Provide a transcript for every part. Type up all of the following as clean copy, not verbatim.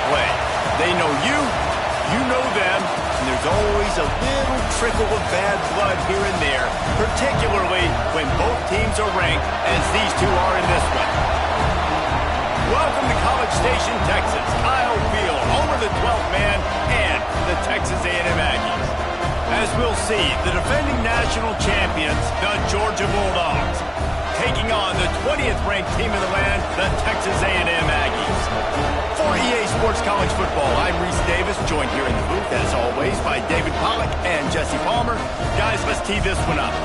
play. They know you, you know them, and there's always a little trickle of bad blood here and there, particularly when both teams are ranked, as these two are in this one. Welcome to College Station, Texas. Kyle Field, home of the 12th man and the Texas A&M Aggies. As we'll see, the defending national champions, the Georgia Bulldogs, taking on the 20th ranked team in the land, the Texas A&M Aggies. For EA Sports College Football, I'm Reese Davis, joined here in the booth, as always, by David Pollack and Jesse Palmer. Guys, let's tee this one up.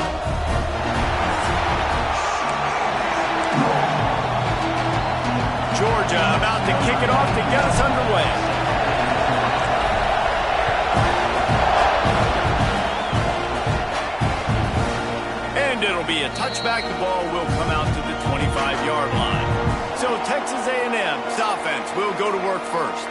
Georgia about to kick it off to get us underway. It'll be a touchback. The ball will come out to the 25-yard line. So Texas A&M's offense will go to work first.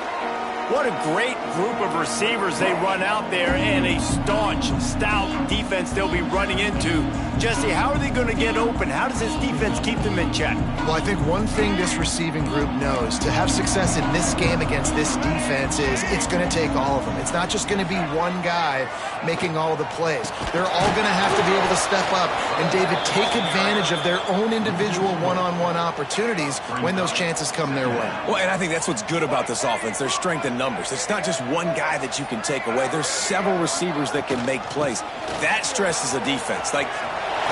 What a great group of receivers they run out there, and a staunch, stout defense they'll be running into. Jesse, how are they going to get open? How does this defense keep them in check? Well, I think one thing this receiving group knows, to have success in this game against this defense, is it's going to take all of them. It's not just going to be one guy making all the plays. They're all going to have to be able to step up and, David, take advantage of their own individual one-on-one opportunities when those chances come their way. Well, and I think that's what's good about this offense, their strength in numbers. It's not just one guy that you can take away. There's several receivers that can make plays. That stresses a defense. Like,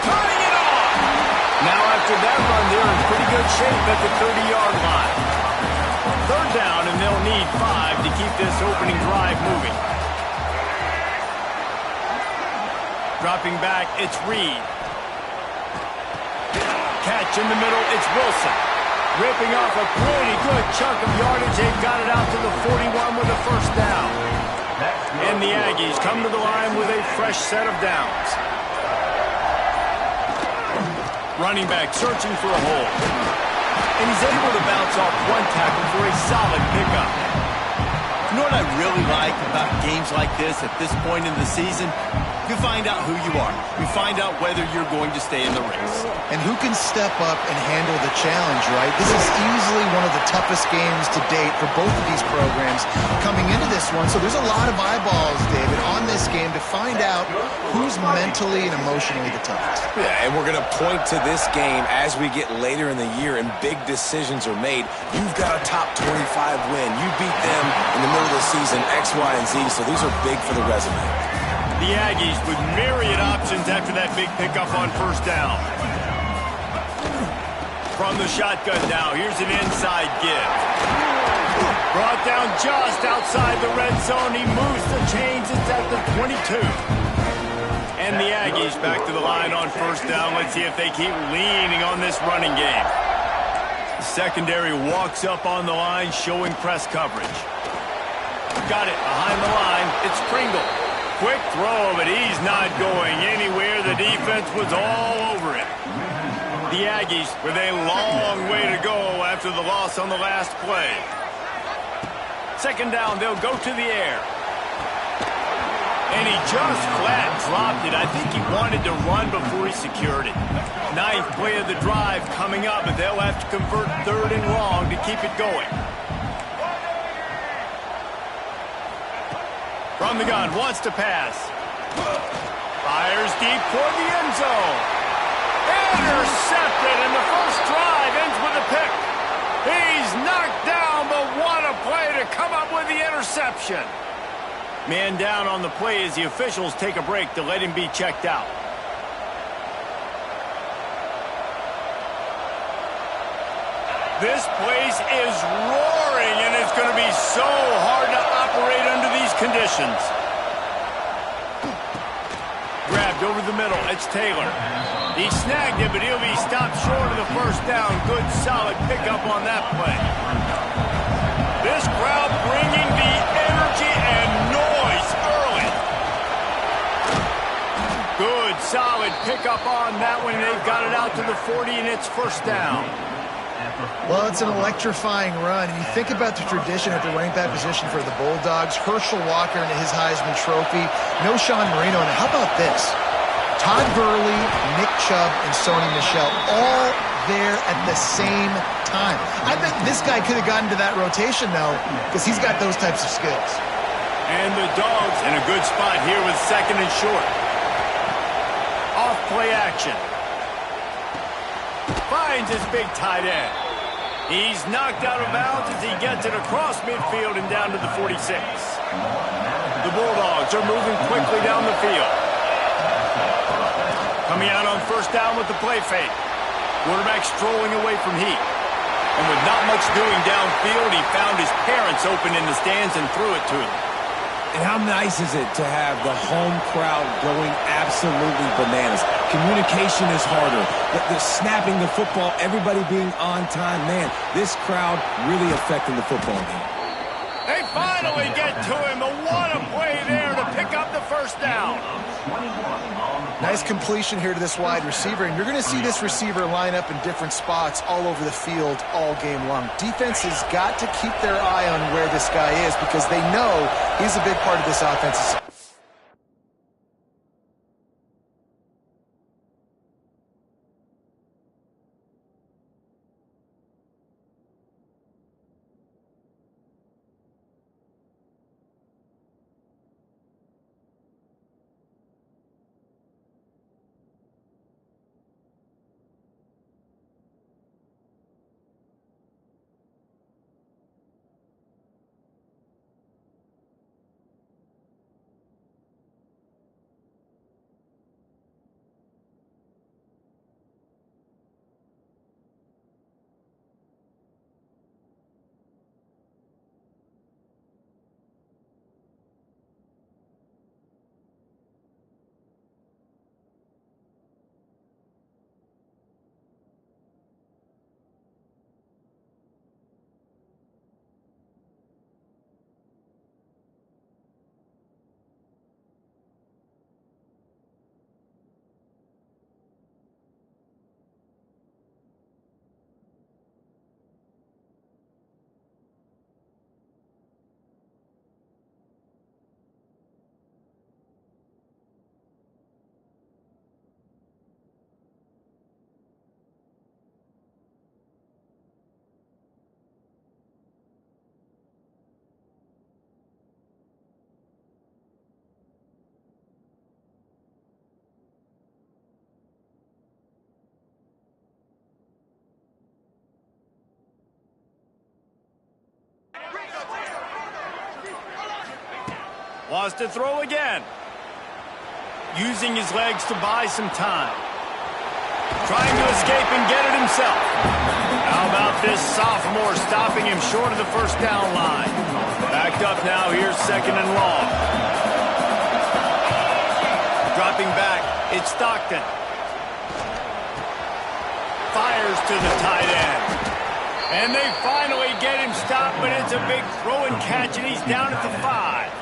turning it off! Now after that run, they're in pretty good shape at the 30-yard line. Third down, and they'll need 5 to keep this opening drive moving. Dropping back, it's Reed. Catch in the middle, it's Wilson. Ripping off a pretty good chunk of yardage. They've got it out to the 41 with a first down. And the Aggies come to the line with a fresh set of downs. Running back searching for a hole. And he's able to bounce off one tackle for a solid pickup. You know what I really like about games like this at this point in the season? You find out who you are. You find out whether you're going to stay in the race. And who can step up and handle the challenge, right? This is easily one of the toughest games to date for both of these programs coming into this one. So there's a lot of eyeballs, David, on this game to find out who's mentally and emotionally the toughest. yeah, and we're going to point to this game as we get later in the year and big decisions are made. You've got a top 25 win. You beat them in the middle of the season, X, Y, and Z, so these are big for the resume. The Aggies with myriad options after that big pickup on first down. From the shotgun now, here's an inside give. Brought down just outside the red zone. He moves the chains. It's at the 22. And the Aggies back to the line on first down. Let's see if they keep leaning on this running game. The secondary walks up on the line, showing press coverage. Got it behind the line. It's Pringle. Quick throw, but he's not going anywhere. The defense was all over it. The Aggies with a long way to go after the loss on the last play. Second down, they'll go to the air. And he just flat dropped it. I think he wanted to run before he secured it. Ninth play of the drive coming up, but they'll have to convert third and long to keep it going. From the gun, wants to pass. Fires deep toward the end zone. Intercepted, and the first drive ends with a pick. He's knocked down, but what a play to come up with the interception. Man down on the play as the officials take a break to let him be checked out. This place is roaring, and it's going to be so hard to operate under these conditions. Grabbed over the middle. It's Taylor. He snagged it, but he'll be stopped short of the first down. Good, solid pickup on that play. This crowd bringing the energy and noise early. Good, solid pickup on that one. They've got it out to the 40, and it's first down. Well, it's an electrifying run. And you think about the tradition at the running back position for the Bulldogs. Herschel Walker into his Heisman Trophy. No Sean Marino. And how about this? Todd Gurley, Nick Chubb, and Sony Michel all there at the same time. I bet this guy could have gotten to that rotation, though, because he's got those types of skills. And the Dogs in a good spot here with second and short. Off play action. Finds his big tight end. He's knocked out of bounds as he gets it across midfield and down to the 46. The Bulldogs are moving quickly down the field. Coming out on first down with the play fake. Quarterback strolling away from heat. And with not much doing downfield, he found his parents open in the stands and threw it to him. And how nice is it to have the home crowd going absolutely bananas? Communication is harder. The snapping the football, everybody being on time. Man, this crowd really affecting the football game. They finally get to him. What a play there to pick up the first down. Nice completion here to this wide receiver, and you're going to see this receiver line up in different spots all over the field all game long. Defense has got to keep their eye on where this guy is because they know he's a big part of this offense. Wants to throw again. Using his legs to buy some time. Trying to escape and get it himself. How about this sophomore stopping him short of the first down line? Backed up now, here's second and long. Dropping back, it's Stockton. Fires to the tight end. And they finally get him stopped, but it's a big throw and catch, and he's down at the 5.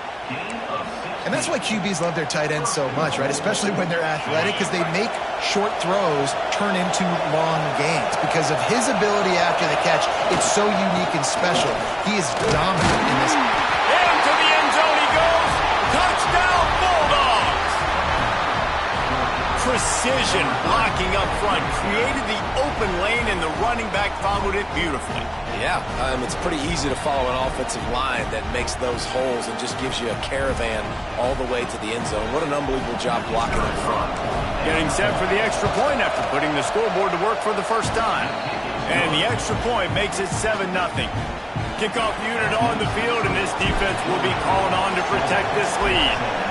And that's why QBs love their tight ends so much, right? Especially when they're athletic, because they make short throws turn into long gains. Because of his ability after the catch, it's so unique and special. He is dominant in this. Into the end zone he goes. Touchdown, Bulldogs! Precision blocking up front created the open lane, and the running back followed it beautifully. Yeah, it's pretty easy to follow an offensive line that makes those holes and just gives you a caravan all the way to the end zone. What an unbelievable job blocking up front. Getting set for the extra point after putting the scoreboard to work for the first time. And the extra point makes it 7-0. Kickoff unit on the field, and this defense will be called on to protect this lead.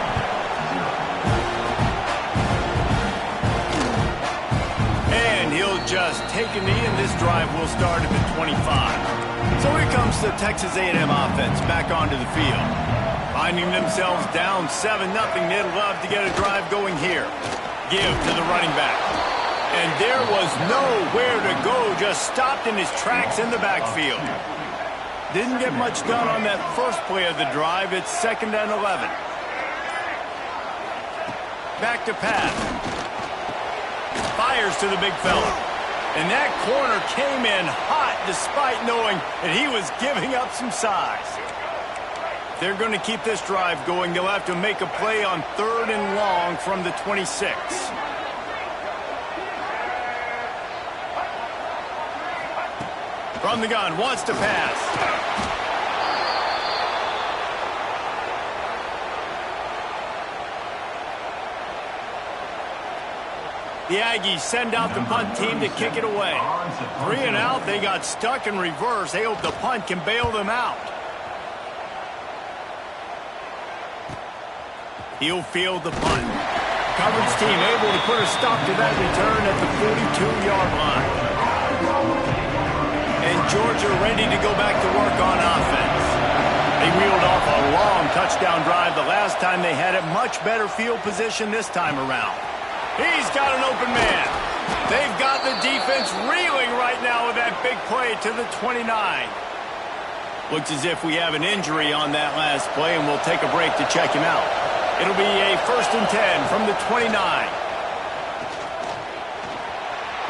And he'll just take a knee, and this drive will start at the 25. So here comes the Texas A&M offense back onto the field. Finding themselves down 7-0, they'd love to get a drive going here. Give to the running back. And there was nowhere to go, just stopped in his tracks in the backfield. Didn't get much done on that first play of the drive. It's 2nd and 11. Back to pass. Fires to the big fella. And that corner came in hot despite knowing that he was giving up some size. They're going to keep this drive going. They'll have to make a play on 3rd and long from the 26. From the gun, wants to pass. The Aggies send out the punt team to kick it away. 3 and out, they got stuck in reverse. They hope the punt can bail them out. He'll field the punt. Coverage team able to put a stop to that return at the 42-yard line. And Georgia ready to go back to work on offense. They reeled off a long touchdown drive the last time they had it. Much better field position this time around. He's got an open man. They've got the defense reeling right now with that big play to the 29. Looks as if we have an injury on that last play, and we'll take a break to check him out. It'll be a 1st and 10 from the 29.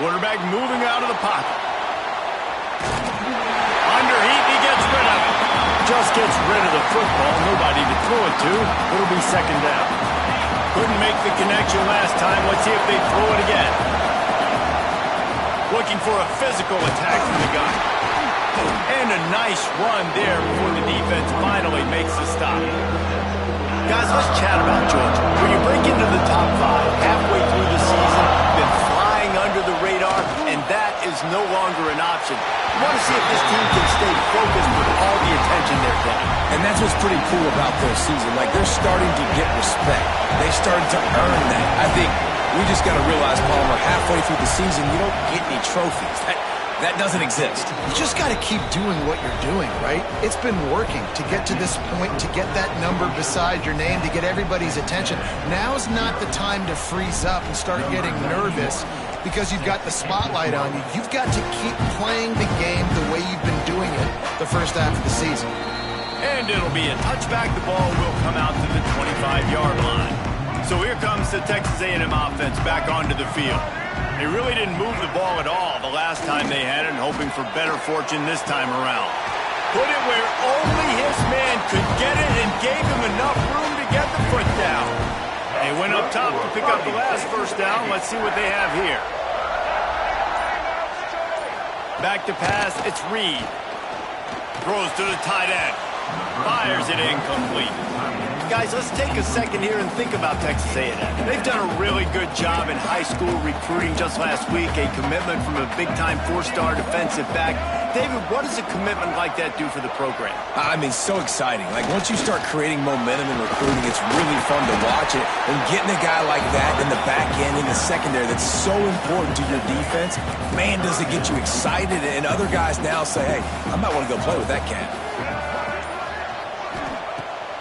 Quarterback moving out of the pocket. Under heat, he gets rid of it. Just gets rid of the football. Nobody to throw it to. It'll be 2nd down. Couldn't make the connection last time. Let's see if they throw it again. Looking for a physical attack from the gun. And a nice run there before the defense finally makes the stop. Guys, let's chat about Georgia. When you break into the top 5 halfway through the season, been flying under the radar, and that is no longer an option. You want to see if this team can stay focused with all the attention they're getting. And that's what's pretty cool about their season. Like, they're starting to get respect. They started to earn that. I think we just got to realize, Palmer, halfway through the season, you don't get any trophies. That doesn't exist. You just got to keep doing what you're doing, right? It's been working to get to this point, to get that number beside your name, to get everybody's attention. Now's not the time to freeze up and start getting nervous because you've got the spotlight on you. You've got to keep playing the game the way you've been doing it the first half of the season. And it'll be a touchback. The ball will come out to the 25-yard line. So here comes the Texas A&M offense back onto the field. They really didn't move the ball at all the last time they had it, and hoping for better fortune this time around. Put it where only his man could get it and gave him enough room to get the foot down. They went up top to pick up the last 1st down. Let's see what they have here. Back to pass, it's Reed. Throws to the tight end. Fires it incomplete. Guys, let's take a second here and think about Texas A&M. They've done a really good job in high school recruiting. Just last week, a commitment from a big-time 4-star defensive back. David, what does a commitment like that do for the program? I mean, so exciting. Like, once you start creating momentum in recruiting, it's really fun to watch it. And getting a guy like that in the back end, in the secondary, that's so important to your defense, man, does it get you excited. And other guys now say, hey, I might want to go play with that cat.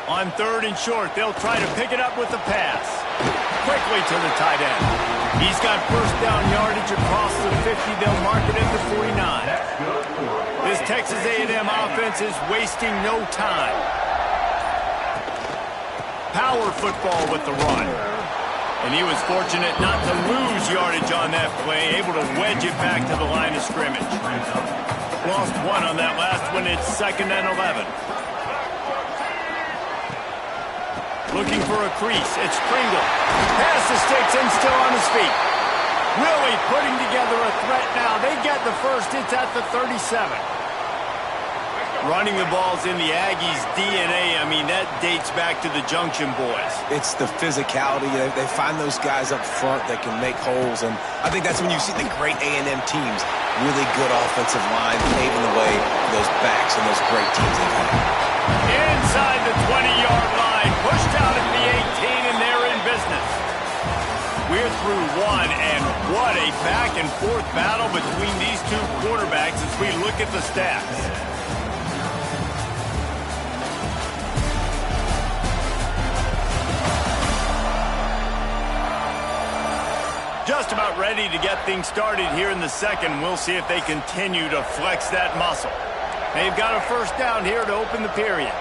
On 3rd and short, they'll try to pick it up with the pass. Quickly to the tight end. He's got 1st down yardage across the 50. They'll mark it at the 49. This Texas A&M offense is wasting no time. Power football with the run. And he was fortunate not to lose yardage on that play, able to wedge it back to the line of scrimmage. Lost 1 on that last one. It's 2nd and 11. Looking for a crease. It's Pringle. Pass the sticks and still on his feet. Really putting together a threat now. They get the 1st. It's at the 37. Running the ball's in the Aggies' DNA. I mean, that dates back to the Junction boys. It's the physicality. They find those guys up front that can make holes. And I think that's when you see the great A&M teams. Really good offensive line paving the way for those backs and those great teams they've had. Inside the 20-yard line. Pushed out at the 18, and they're in business. We're through 1, and what a back-and-forth battle between these two quarterbacks as we look at the stats. Just about ready to get things started here in the 2nd. We'll see if they continue to flex that muscle. They've got a 1st down here to open the period.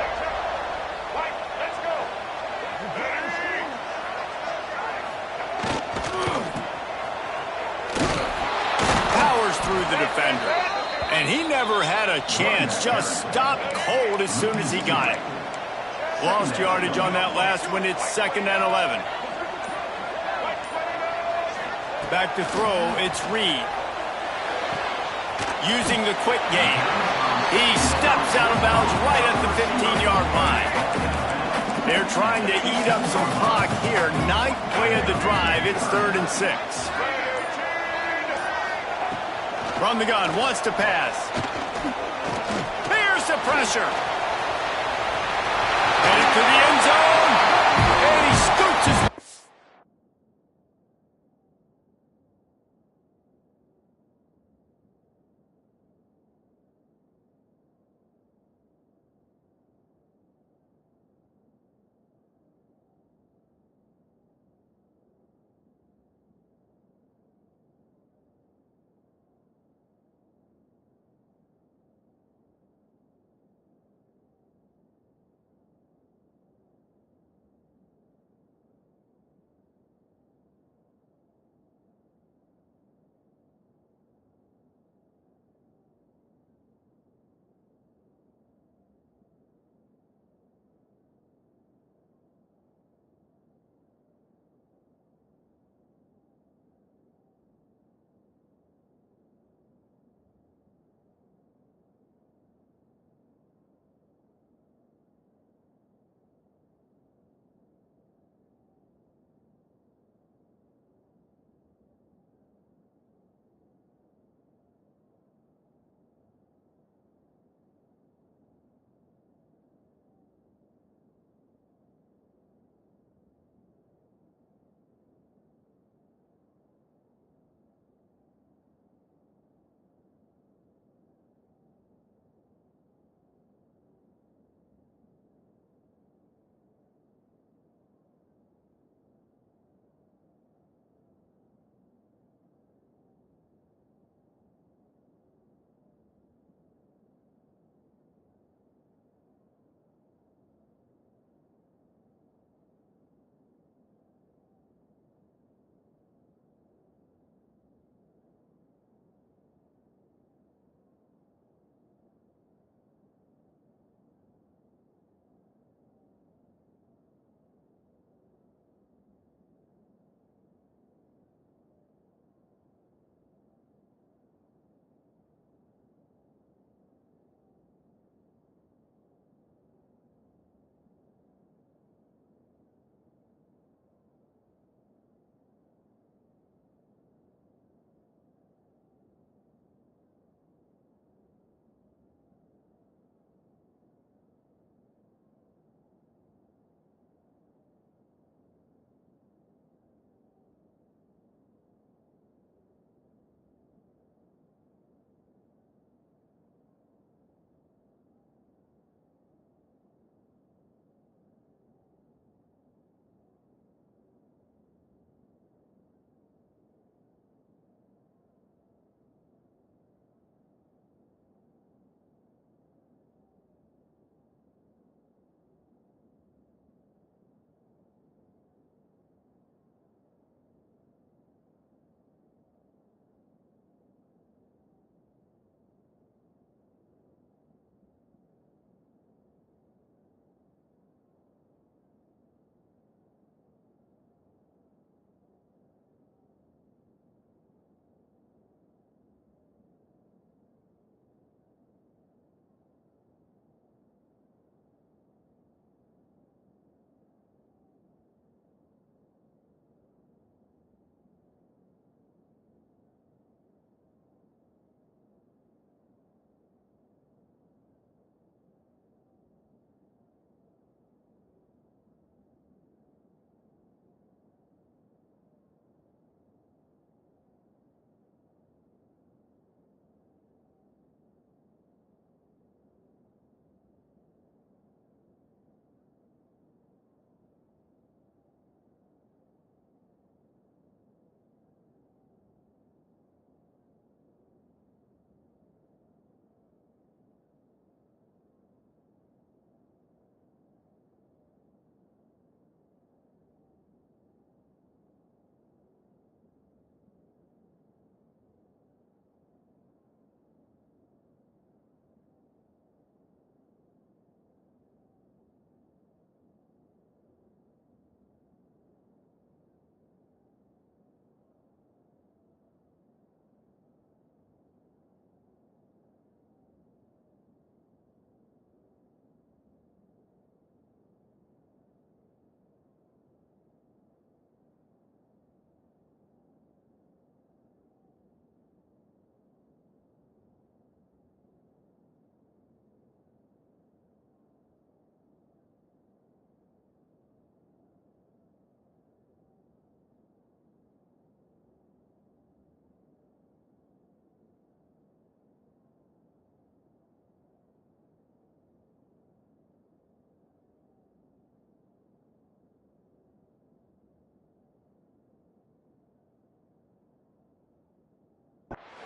Powers through the defender. And he never had a chance. Just stopped cold as soon as he got it. Lost yardage on that last one. It's 2nd and 11. Back to throw, it's Reed. using the quick game. He steps out of bounds right at the 15-yard line. They're trying to eat up some clock here. 9th play of the drive. It's 3rd and 6. From the gun, wants to pass. Here's the pressure. Headed to the end zone. And he scoots his...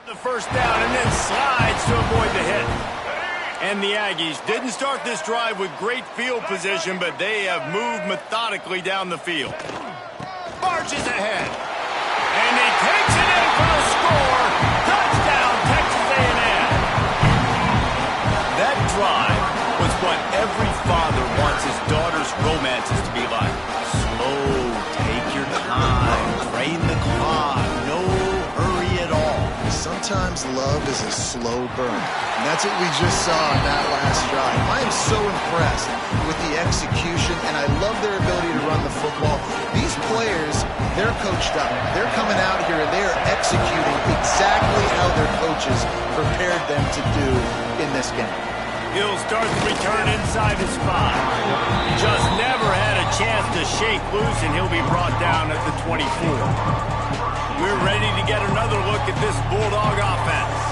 The first down and then slides to avoid the hit. And the Aggies didn't start this drive with great field position, but they have moved methodically down the field. Marches ahead. And he takes it in for the score. Touchdown, Texas A&M. That drive was what every father wants his daughter's romances to be like. Slow, take your time, drain the clock, no hurry at all. Sometimes love is a slow burn. And that's what we just saw in that last drive. I am so impressed with the execution, and I love their ability to run the football. These players, they're coached up. They're coming out here and they're executing exactly how their coaches prepared them to do in this game. He'll start the return inside his spot. Just never had a chance to shake loose, and he'll be brought down at the 24. We're ready to get another look at this Bulldog offense.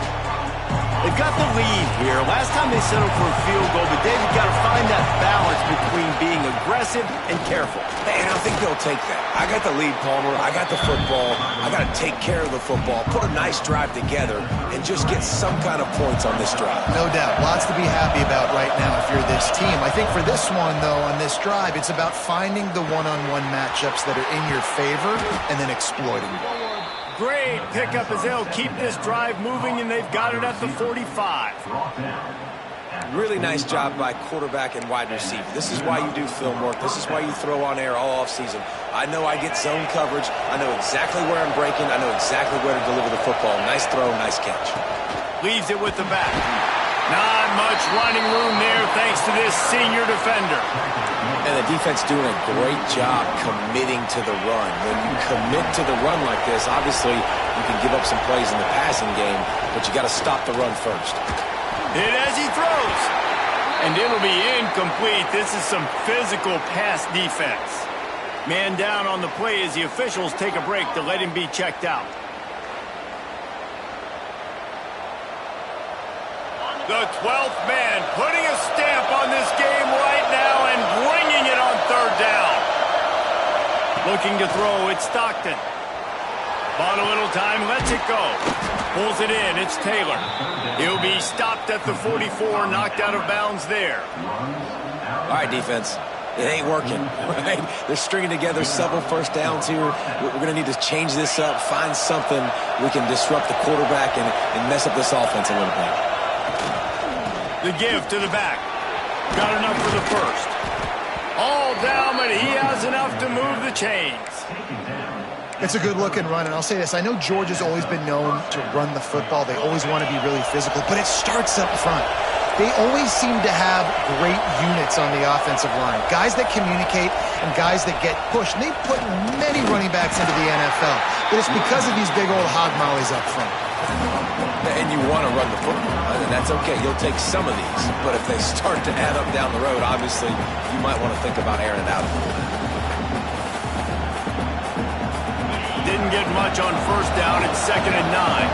They've got the lead here. Last time they settled for a field goal, but David got to find that balance between being aggressive and careful. And I think they'll take that. I got the lead, Palmer. I got the football. I got to take care of the football, put a nice drive together, and just get some kind of points on this drive. No doubt. Lots to be happy about right now if you're this team. I think for this one, though, on this drive, it's about finding the one-on-one matchups that are in your favor and then exploiting them. Great pickup as they'll keep this drive moving, and they've got it at the 45. Really nice job by quarterback and wide receiver. This is why you do film work. This is why you throw on air all offseason. I know I get zone coverage. I know exactly where I'm breaking. I know exactly where to deliver the football. Nice throw, nice catch. Leaves it with the back. Not much running room there thanks to this senior defender. And the defense doing a great job committing to the run. When you commit to the run like this, obviously you can give up some plays in the passing game, but you got to stop the run first. Hit as he throws. And it'll be incomplete. This is some physical pass defense. Man down on the play as the officials take a break to let him be checked out. The 12th man putting a stamp on this game right now and bringing it on third down. Looking to throw, it's Stockton. Bought a little time, lets it go. Pulls it in, it's Taylor. He'll be stopped at the 44, knocked out of bounds there. All right, defense. It ain't working, right? They're stringing together several first downs here. We're going to need to change this up, find something we can disrupt the quarterback and mess up this offense a little bit. The give to the back. Got enough for the first. All down, but he has enough to move the chains. It's a good-looking run, and I'll say this. I know Georgia's always been known to run the football. They always want to be really physical, but it starts up front. They always seem to have great units on the offensive line. Guys that communicate and guys that get pushed. And they've put many running backs into the NFL, but it's because of these big old hog mollies up front. And you want to run the football, and that's okay. You'll take some of these, but if they start to add up down the road, obviously you might want to think about airing it out a little bit. Didn't get much on first down. It's 2nd and 9.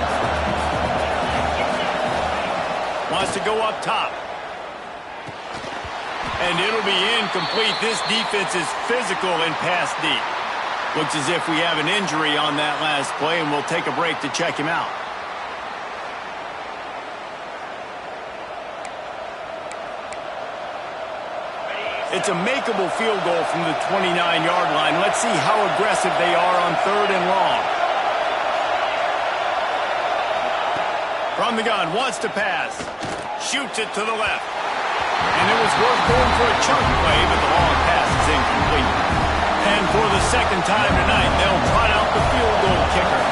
Wants to go up top. And it'll be incomplete. This defense is physical and pass deep. Looks as if we have an injury on that last play, and we'll take a break to check him out. It's a makeable field goal from the 29-yard line. Let's see how aggressive they are on 3rd and long. From the gun, wants to pass. Shoots it to the left. And it was worth going for a chunk play, but the long pass is incomplete. And for the second time tonight, they'll trot out the field goal kicker.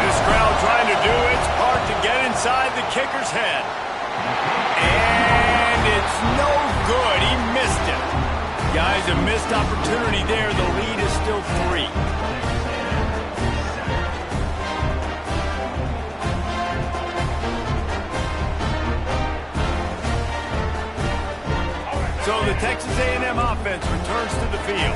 This crowd trying to do its part to get inside the kicker's head. And it's no good. He missed it. Guys, a missed opportunity there. The lead is still 3. So the Texas A&M offense returns to the field.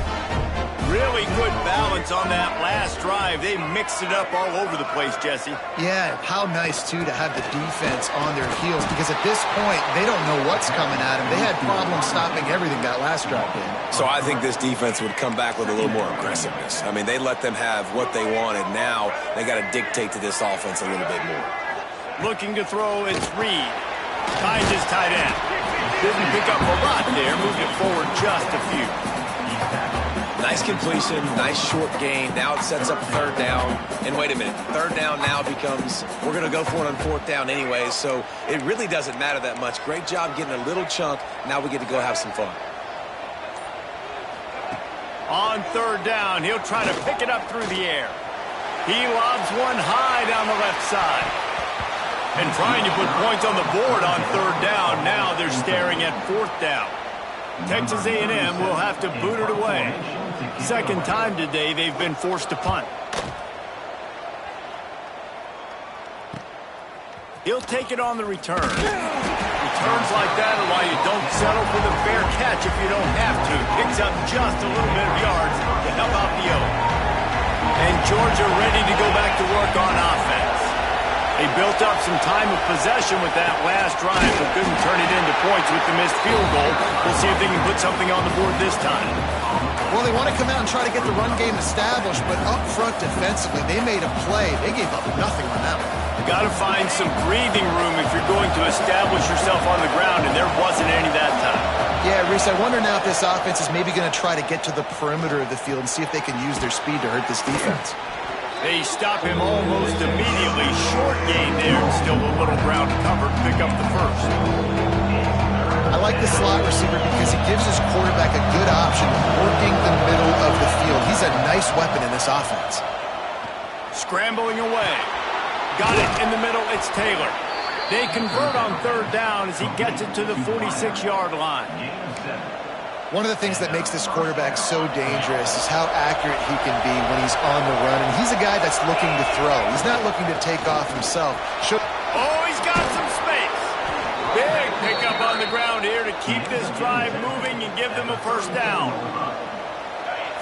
Really good balance on that last drive. They mixed it up all over the place, Jesse. Yeah, how nice, too, to have the defense on their heels, because at this point, they don't know what's coming at them. They had problems stopping everything that last drive did. So I think this defense would come back with a little more aggressiveness. I mean, they let them have what they wanted. Now they got to dictate to this offense a little bit more. Looking to throw, it's Reed. Finds his tight end. Didn't pick up a lot there. Moved it forward just a few. Nice completion, nice short gain. Now it sets up third down. And wait a minute, third down now becomes, we're going to go for it on fourth down anyway, so it really doesn't matter that much. Great job getting a little chunk. Now we get to go have some fun. On third down, he'll try to pick it up through the air. He lobs one high down the left side. And trying to put points on the board on third down. Now they're staring at fourth down. Texas A&M will have to boot it away. Second time today they've been forced to punt. He'll take it on the return. Returns like that are why you don't settle for the fair catch if you don't have to. Picks up just a little bit of yards to help out the O. And Georgia ready to go back to work on offense. They built up some time of possession with that last drive, but couldn't turn it into points with the missed field goal. We'll see if they can put something on the board this time. Well, they want to come out and try to get the run game established, but up front defensively, they made a play. They gave up nothing on that one. You got to find some breathing room if you're going to establish yourself on the ground, and there wasn't any that time. Yeah, Reese, I wonder now if this offense is maybe going to try to get to the perimeter of the field and see if they can use their speed to hurt this defense. They stop him almost immediately. Short gain there, and still a little ground to cover to pick up the first. I like the slot receiver because he gives his quarterback a good option working the middle of the field. He's a nice weapon in this offense. Scrambling away. Got it in the middle. It's Taylor. They convert on third down as he gets it to the 46-yard line. One of the things that makes this quarterback so dangerous is how accurate he can be when he's on the run. And he's a guy that's looking to throw. He's not looking to take off himself. Oh, he's got some space. Big pickup on the ground here to keep this drive moving and give them a first down.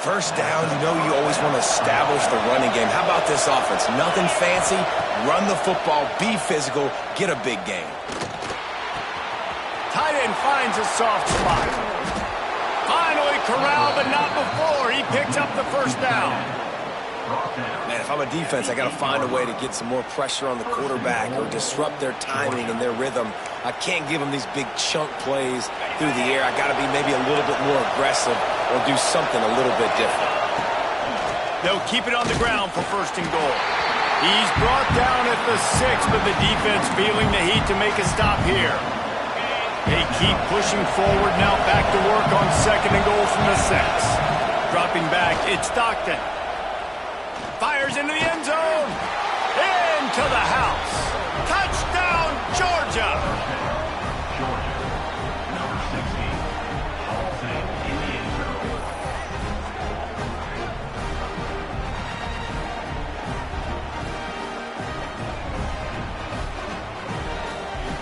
First down, you know you always want to establish the running game. How about this offense? Nothing fancy. Run the football, be physical, get a big gain. Tight end finds a soft spot. Finally corralled, but not before. He picks up the first down. Man, if I'm a defense, I got to find a way to get some more pressure on the quarterback or disrupt their timing and their rhythm. I can't give them these big chunk plays through the air. I got to be maybe a little bit more aggressive or do something a little bit different. They'll keep it on the ground for first and goal. He's brought down at the 6, but the defense feeling the heat to make a stop here. They keep pushing forward now, back to work on second and goal from the 6. Dropping back, it's Stockton. Fires into the end zone. Into the house. Touchdown, Georgia. Number 16, Hall of Fame in the end zone.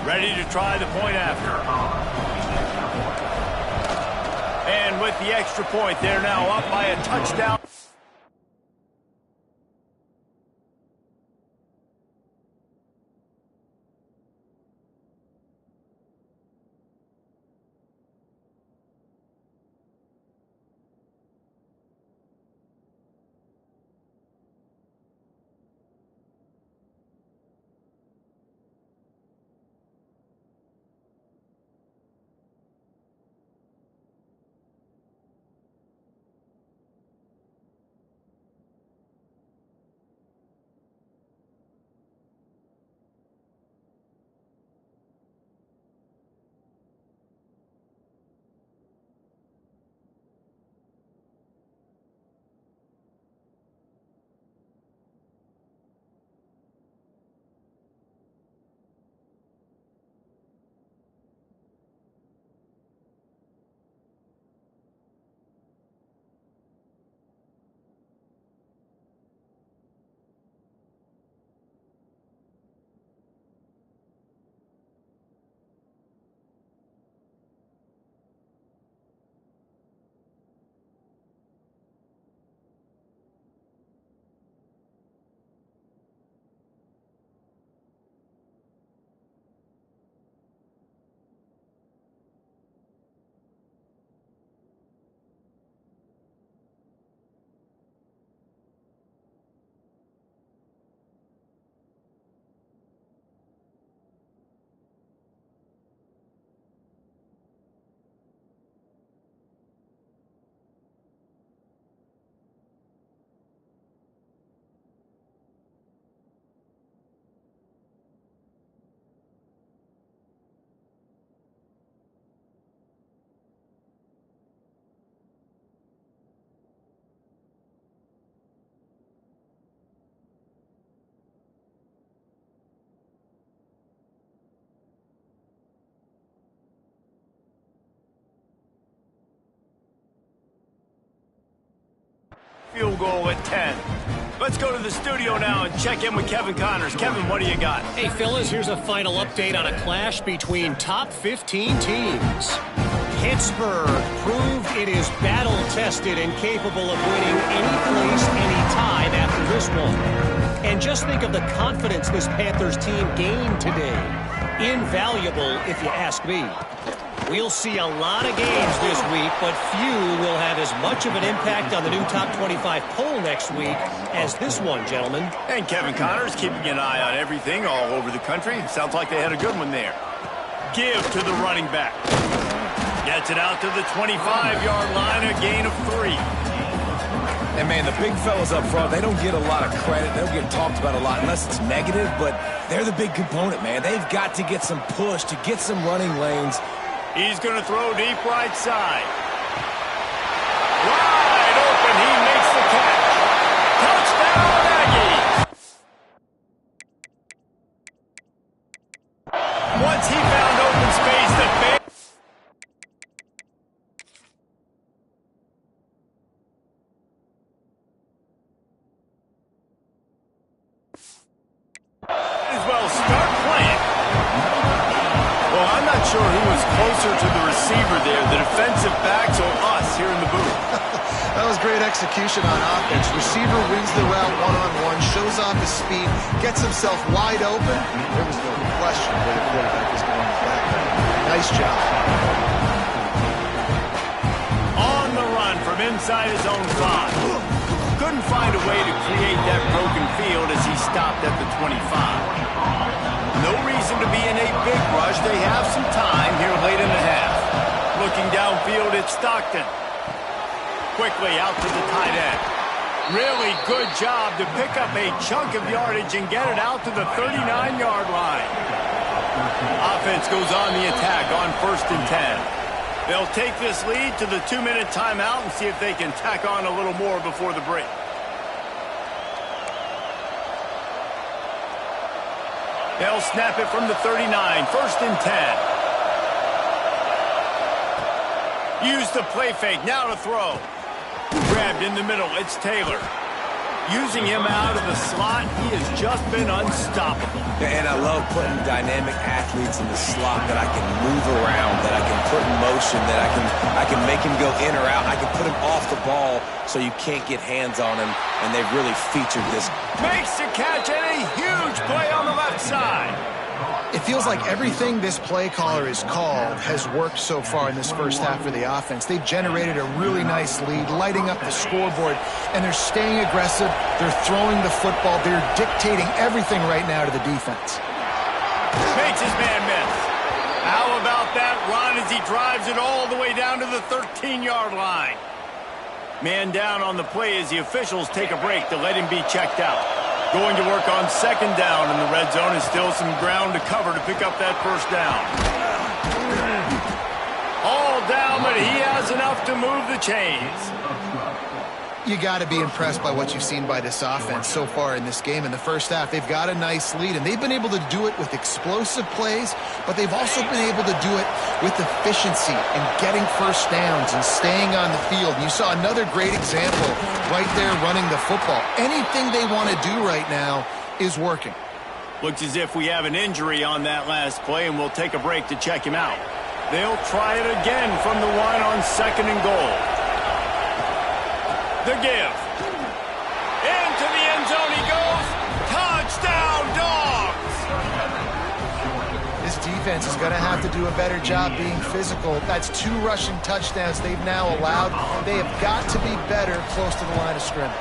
Ready to try the point after. And with the extra point, they're now up by a touchdown. Field goal at 10. Let's go to the studio now and check in with Kevin Connors. Kevin, what do you got? Hey, fellas, here's a final update on a clash between top 15 teams. Pittsburgh proved it is battle-tested and capable of winning any place, any time after this one. And just think of the confidence this Panthers team gained today. Invaluable, if you ask me. We'll see a lot of games this week, but few will have as much of an impact on the new top 25 poll next week as this one, gentlemen. And Kevin Connors keeping an eye on everything all over the country. Sounds like they had a good one there. Give to the running back. Gets it out to the 25-yard line, a gain of 3. And, man, the big fellas up front, they don't get a lot of credit. They don't get talked about a lot unless it's negative, but they're the big component, man. They've got to get some push to get some running lanes. He's going to throw deep right side. Wide open, he makes the catch. Touchdown, Aggies! Once he found open space, the Bears... as well start playing. Well, I'm not sure who was closer to the receiver there, the defensive backs or us here in the booth. That was great execution on offense. Receiver wins the route one-on-one, shows off his speed, gets himself wide open. There was no question where the quarterback was going with that. Nice job. On the run from inside his own 5. Couldn't find a way to create that broken field as he stopped at the 25. No reason to be in a big rush. They have some time here late in the half. Looking downfield, it's Stockton. Quickly out to the tight end. Really good job to pick up a chunk of yardage and get it out to the 39-yard line. Offense goes on the attack on 1st and 10. They'll take this lead to the 2-minute timeout and see if they can tack on a little more before the break. They'll snap it from the 39, 1st and 10. Use the play fake, now to throw. Grabbed in the middle, it's Taylor. Using him out of the slot, he has just been unstoppable. And I love putting dynamic athletes in the slot that I can move around, that I can put in motion, that I can make him go in or out. I can put him off the ball so you can't get hands on him, and they've really featured this. Makes the catch and a huge play on the left side. It feels like everything this play caller has called has worked so far in this first half for the offense. They've generated a really nice lead, lighting up the scoreboard, and they're staying aggressive. They're throwing the football. They're dictating everything right now to the defense. Makes his man miss. How about that run as he drives it all the way down to the 13-yard line? Man down on the play as the officials take a break to let him be checked out. Going to work on 2nd down in the red zone, and still some ground to cover to pick up that 1st down. All down, but he has enough to move the chains. You got to be impressed by what you've seen by this offense so far in this game. In the first half, they've got a nice lead, and they've been able to do it with explosive plays, but they've also been able to do it with efficiency and getting 1st downs and staying on the field. You saw another great example right there running the football. Anything they want to do right now is working. Looks as if we have an injury on that last play, and we'll take a break to check him out. They'll try it again from the 1 on 2nd and goal. The give. Into the end zone he goes. Touchdown, Dogs! This defense is going to have to do a better job being physical. That's 2 rushing touchdowns they've now allowed. They have got to be better close to the line of scrimmage.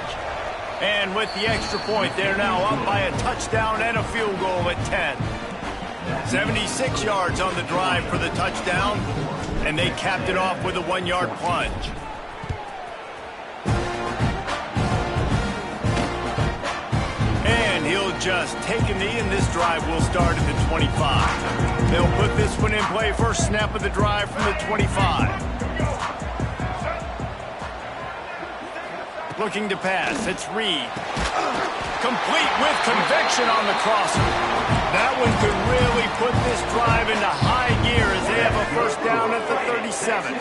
And with the extra point, they're now up by a touchdown and a field goal at 10. 76 yards on the drive for the touchdown, and they capped it off with a 1-yard plunge. He'll just take a knee, and this drive will start at the 25. They'll put this one in play. First snap of the drive from the 25. Looking to pass. It's Reed. Complete with conviction on the crosser. That one could really put this drive into high gear as they have a 1st down at the 37.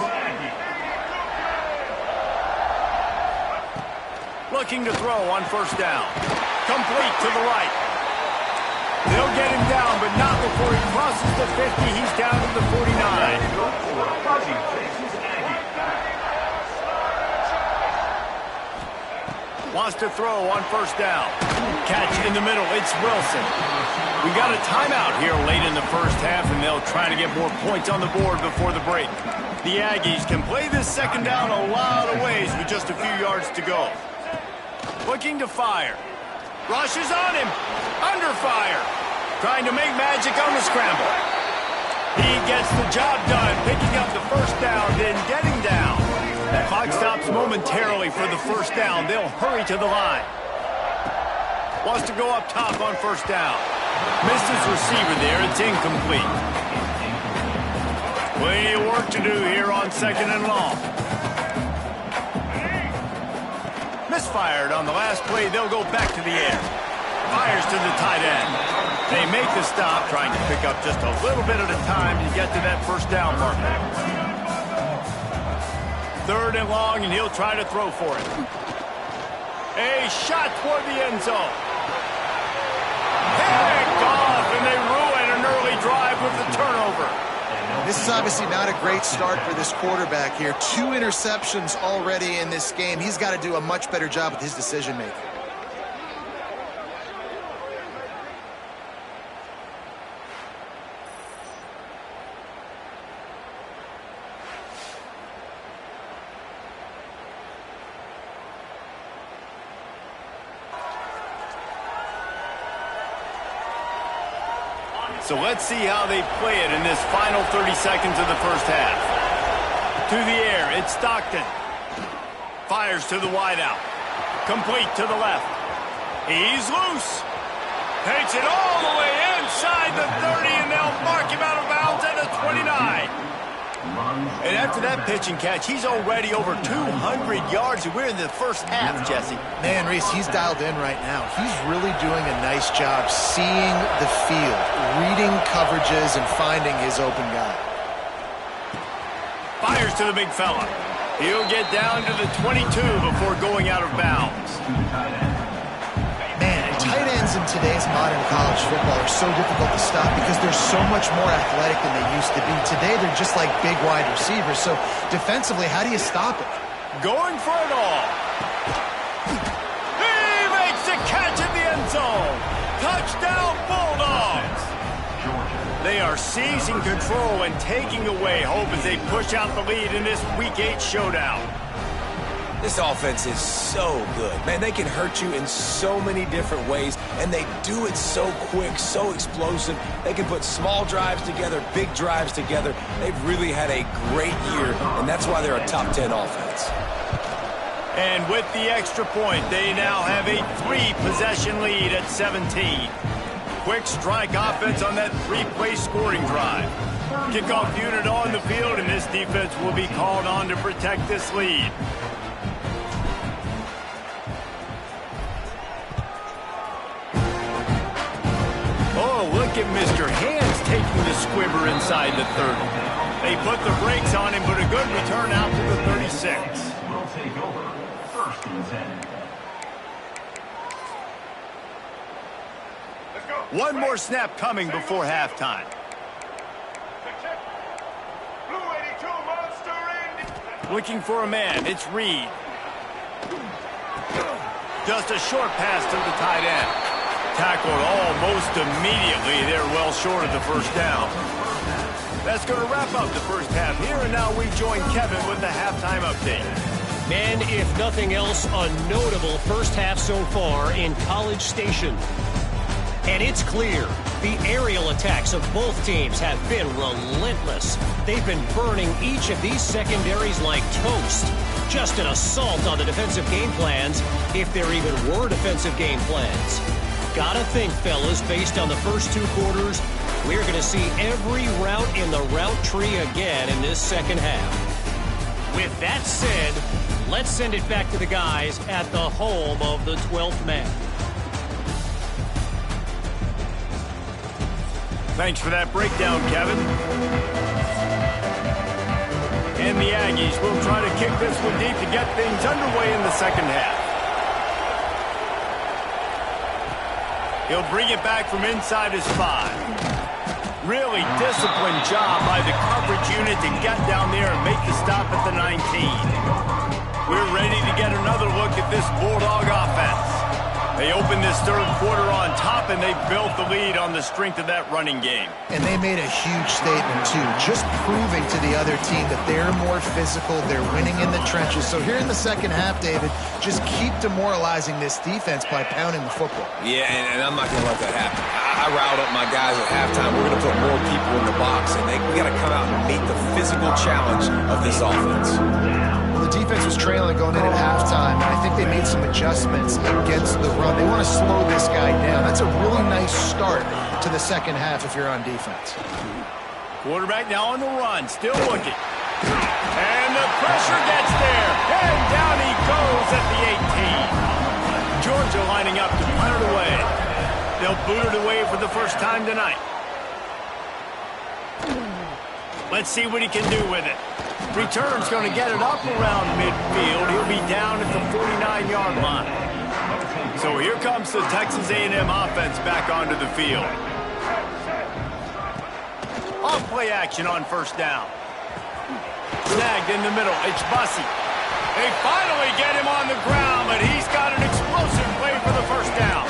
looking to throw on first down. Complete to the right. They'll get him down, but not before he crosses the 50. He's down to the 49. Wants to throw on first down. Catch in the middle. It's Wilson. We got a timeout here late in the first half, and they'll try to get more points on the board before the break. The Aggies can play this second down a lot of ways with just a few yards to go. Looking to fire. Rushes on him. Under fire. Trying to make magic on the scramble. He gets the job done, picking up the first down, then getting down. The clock stops momentarily for the first down. They'll hurry to the line. Wants to go up top on first down. Missed his receiver there. It's incomplete. Plenty of work to do here on second and long. Misfired on the last play. They'll go back to the air. Fires to the tight end. They make the stop, trying to pick up just a little bit at a time to get to that first down marker. Third and long, and he'll try to throw for it. A shot toward the end zone. Picked off, and they ruin an early drive with the turnover. This is obviously not a great start for this quarterback here. 2 interceptions already in this game. He's got to do a much better job with his decision-making. So let's see how they play it in this final 30 seconds of the first half. To the air, it's Stockton. Fires to the wideout. Complete to the left. He's loose. Takes it all the way inside the 30, and they'll mark him out of bounds at the 29. And after that pitch and catch, he's already over 200 yards, and we're in the first half, Jesse. Man, Reese, he's dialed in right now. He's really doing a nice job seeing the field, reading coverages, and finding his open guy. Fires to the big fella. He'll get down to the 22 before going out of bounds. Man, tight ends in today's modern college football are so difficult to stop because they're so much more athletic than they used to be. Today, they're just like big wide receivers. So defensively, how do you stop it? Going for it all. He makes the catch in the end zone. Touchdown, Bulldogs. They are seizing control and taking away hope as they push out the lead in this Week 8 showdown. This offense is so good. Man, they can hurt you in so many different ways, and they do it so quick, so explosive. They can put small drives together, big drives together. They've really had a great year, and that's why they're a top 10 offense. And with the extra point, they now have a 3-possession lead at 17. Quick strike offense on that 3-play scoring drive. Kickoff unit on the field, and this defense will be called on to protect this lead. Oh, look at Mr. Hands taking the squibber inside the 30. They put the brakes on him, but a good return out to the 36. Will take over. First and 10. One more snap coming before halftime. Looking for a man. It's Reed. Just a short pass to the tight end. Tackled almost immediately. They're well short of the first down. That's going to wrap up the first half here, and now we join Kevin with the halftime update. Man, if nothing else, a notable first half so far in College Station. And it's clear, the aerial attacks of both teams have been relentless. They've been burning each of these secondaries like toast. Just an assault on the defensive game plans, if there even were defensive game plans. Gotta think, fellas, based on the first 2 quarters, we're going to see every route in the route tree again in this second half. With that said, let's send it back to the guys at the home of the 12th man. Thanks for that breakdown, Kevin. And the Aggies will try to kick this one deep to get things underway in the second half. He'll bring it back from inside his 5. Really disciplined job by the coverage unit to get down there and make the stop at the 19. We're ready to get another look at this Bulldog offense. They opened this third quarter on top, and they built the lead on the strength of that running game. And they made a huge statement, too, just proving to the other team that they're more physical, they're winning in the trenches. So here in the second half, David, just keep demoralizing this defense by pounding the football. Yeah, and I'm not going to let that happen. I riled up my guys at halftime. We're going to put more people in the box, and we got to come out and meet the physical challenge of this offense. Well, the defense was trailing going in at halftime, and I think they made some adjustments against the run. They want to slow this guy down. That's a really nice start to the second half if you're on defense. Quarterback now on the run, still looking. And the pressure gets there. And down he goes at the 18. Georgia lining up to punt it away. They'll boot it away for the first time tonight. Let's see what he can do with it. Return's going to get it up around midfield. He'll be down at the 49-yard line. So here comes the Texas A&M offense back onto the field. Off-play action on first down. Snagged in the middle. It's Bussey. They finally get him on the ground, but he's got an explosive play for the first down.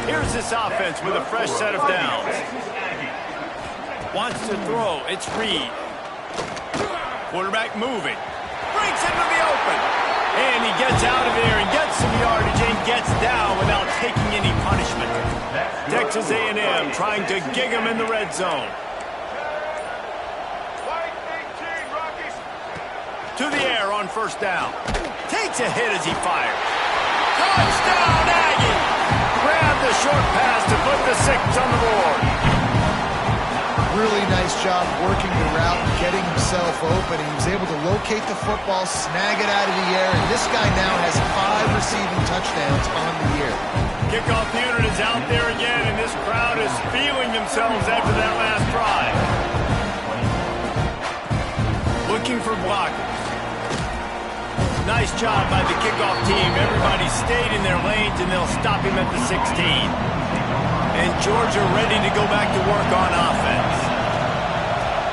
Here's this offense with a fresh set of downs. Wants to throw. It's Reed. Quarterback moving. Breaks into the open. And he gets out of there and gets some yardage and gets down without taking any punishment. Texas A&M trying to gig him in the red zone. To the air on first down. Takes a hit as he fires. Touchdown, Aggie! Grab the short pass to put the 6 on the board. Really nice job working the route and getting himself open. He was able to locate the football, snag it out of the air, and this guy now has 5 receiving touchdowns on the year. Kickoff unit is out there again, and this crowd is feeling themselves after that last drive. Looking for blockers. Nice job by the kickoff team. Everybody stayed in their lanes, and they'll stop him at the 16. And Georgia ready to go back to work on offense.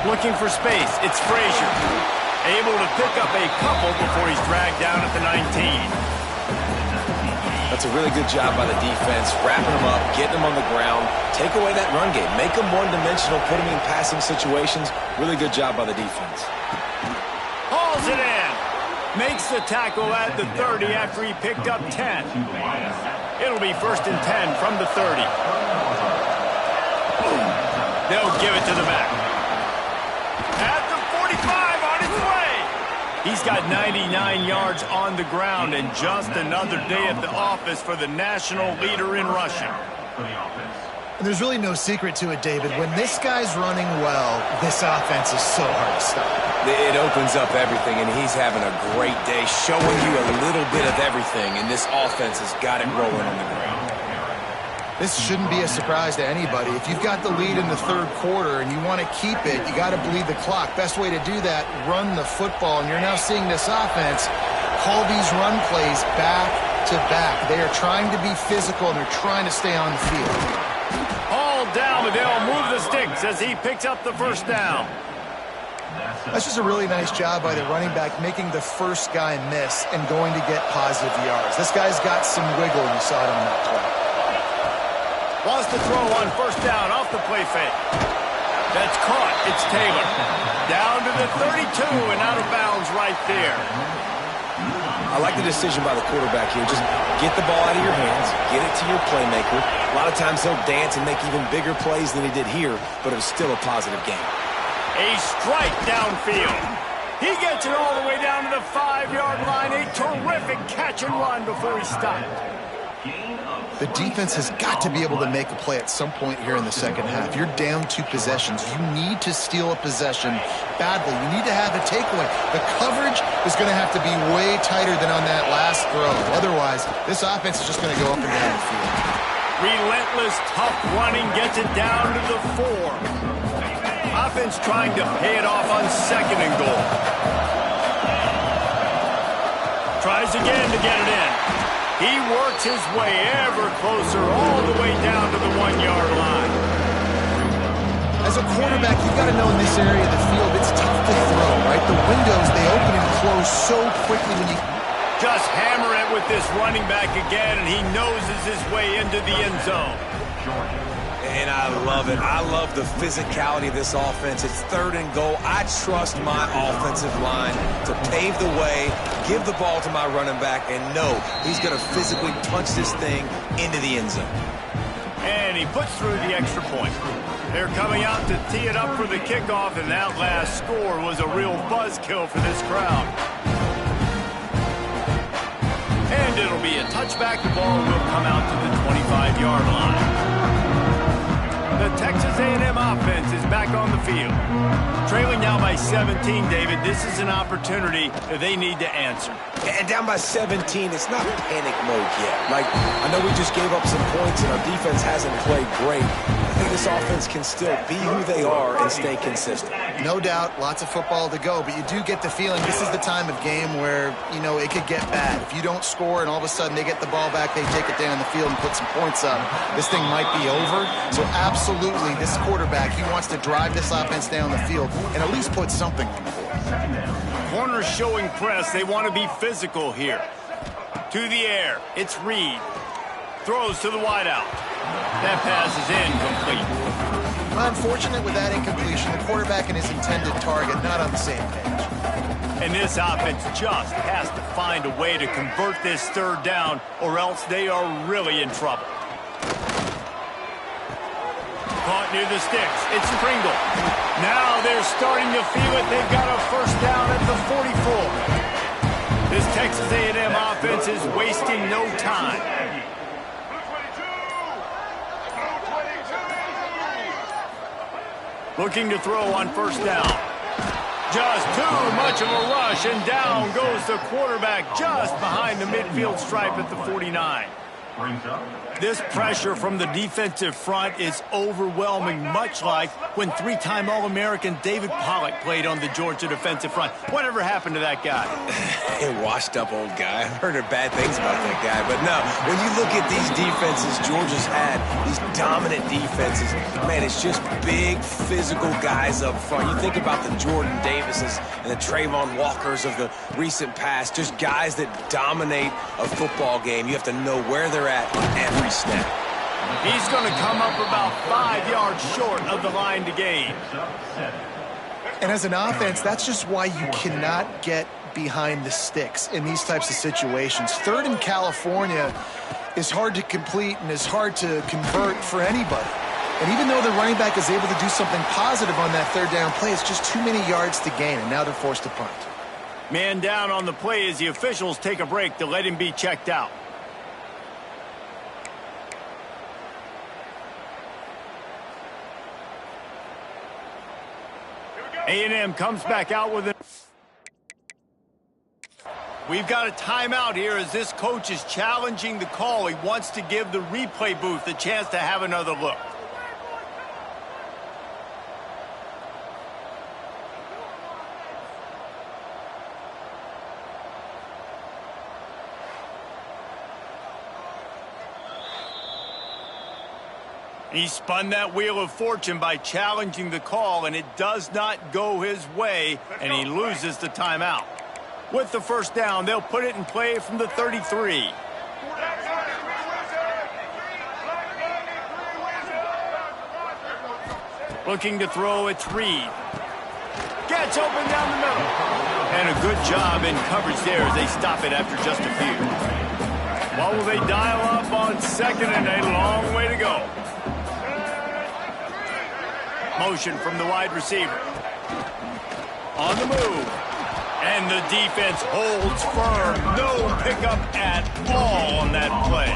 Looking for space. It's Frazier. Able to pick up a couple before he's dragged down at the 19. That's a really good job by the defense, wrapping them up, getting them on the ground, take away that run game, make them one-dimensional, put them in passing situations. Really good job by the defense. Hauls it in. Makes the tackle at the 30 after he picked up 10. It'll be 1st and 10 from the 30. They'll give it to the back. At the 45 on its way. He's got 99 yards on the ground and just another day at the office for the national leader in rushing. And there's really no secret to it, David. When this guy's running well, this offense is so hard to stop. It opens up everything, and he's having a great day, showing you a little bit of everything, and this offense has got it rolling on the ground. This shouldn't be a surprise to anybody. If you've got the lead in the third quarter and you want to keep it, you got to bleed the clock. Best way to do that, run the football. And you're now seeing this offense call these run plays back to back. They are trying to be physical, and they're trying to stay on the field. All down, but they'll move the sticks as he picks up the first down. That's just a really nice job by the running back, making the first guy miss and going to get positive yards. This guy's got some wiggle, and you saw it on that play. Lost the throw on first down off the play fake. That's caught. It's Taylor. Down to the 32 and out of bounds right there. I like the decision by the quarterback here. Just get the ball out of your hands, get it to your playmaker. A lot of times he'll dance and make even bigger plays than he did here, but it was still a positive game. A strike downfield. He gets it all the way down to the 5-yard line. A terrific catch and run before he stopped. The defense has got to be able to make a play at some point here in the second half. You're down 2 possessions. You need to steal a possession badly. You need to have a takeaway. The coverage is going to have to be way tighter than on that last throw. Otherwise, this offense is just going to go up and down the field. Relentless, tough running gets it down to the 4. Offense trying to pay it off on 2nd and goal. Tries again to get it in. He works his way ever closer all the way down to the 1-yard line. As a quarterback, you've got to know in this area of the field, it's tough to throw, right? The windows, they open and close so quickly when you... Just hammer it with this running back again, and he noses his way into the end zone. And I love it. I love the physicality of this offense. It's 3rd and goal. I trust my offensive line to pave the way, give the ball to my running back, and know he's going to physically punch this thing into the end zone. And he puts through the extra point. They're coming out to tee it up for the kickoff, and that last score was a real buzzkill for this crowd. And it'll be a touchback. The ball will come out to the 25-yard line. The Texas A&M offense is back on the field. Trailing now by 17, David. This is an opportunity that they need to answer. And down by 17, it's not panic mode yet. Like, I know we just gave up some points and our defense hasn't played great. I think this offense can still be who they are and stay consistent. No doubt, lots of football to go, but you do get the feeling this is the time of game where, you know, it could get bad. If you don't score and all of a sudden they get the ball back, they take it down the field and put some points up, this thing might be over. So absolutely, this quarterback, he wants to drive this offense down the field and at least put something on the board. Corners showing press. They want to be physical here. To the air. It's Reed. Throws to the wideout. That pass is incomplete. Unfortunate with that incompletion. The quarterback and his intended target not on the same page. And this offense just has to find a way to convert this 3rd down, or else they are really in trouble. Caught near the sticks. It's Pringle. Now they're starting to feel it. They've got a 1st down at the 44. This Texas A&M offense is wasting no time. Looking to throw on 1st down. Just too much of a rush, and down goes the quarterback just behind the midfield stripe at the 49. This pressure from the defensive front is overwhelming, much like when 3-time All-American David Pollock played on the Georgia defensive front. Whatever happened to that guy? A washed-up old guy. I've heard bad things about that guy. But no, when you look at these defenses Georgia's had, these dominant defenses, man, it's just big, physical guys up front. You think about the Jordan Davises and the Trayvon Walkers of the recent past, just guys that dominate a football game. You have to know where they're at on every snap. He's going to come up about 5 yards short of the line to gain. And as an offense, that's just why you cannot get behind the sticks in these types of situations. 3rd in California is hard to complete and is hard to convert for anybody. And even though the running back is able to do something positive on that 3rd down play, it's just too many yards to gain, and now they're forced to punt. Man down on the play as the officials take a break to let him be checked out. A&M comes back out with it. We've got a timeout here as this coach is challenging the call. He wants to give the replay booth a chance to have another look. He spun that wheel of fortune by challenging the call, and it does not go his way, and he loses the timeout. With the 1st down, they'll put it in play from the 33. Looking to throw, it's Reed. Gets open down the middle. And a good job in coverage there as they stop it after just a few. What will they dial up on 2nd and a long way to go? Motion from the wide receiver. On the move. And the defense holds firm. No pickup at all on that play.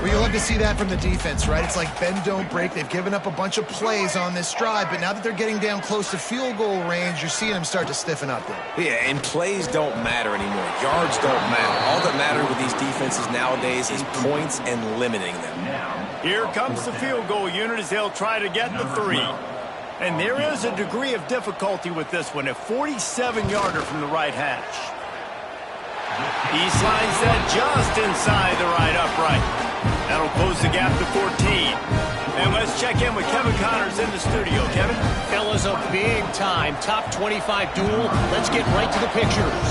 Well, you love to see that from the defense, right? It's like bend, don't break. They've given up a bunch of plays on this drive, but now that they're getting down close to field goal range, you're seeing them start to stiffen up there. Yeah, and plays don't matter anymore. Yards don't matter. All that matters with these defenses nowadays is points and limiting them. Here comes the field goal unit as they'll try to get the 3. And there is a degree of difficulty with this one, a 47-yarder from the right hash. He slides that just inside the right upright. That'll close the gap to 14. And let's check in with Kevin Connors in the studio. Kevin? Fellas, a big-time top 25 duel. Let's get right to the pictures.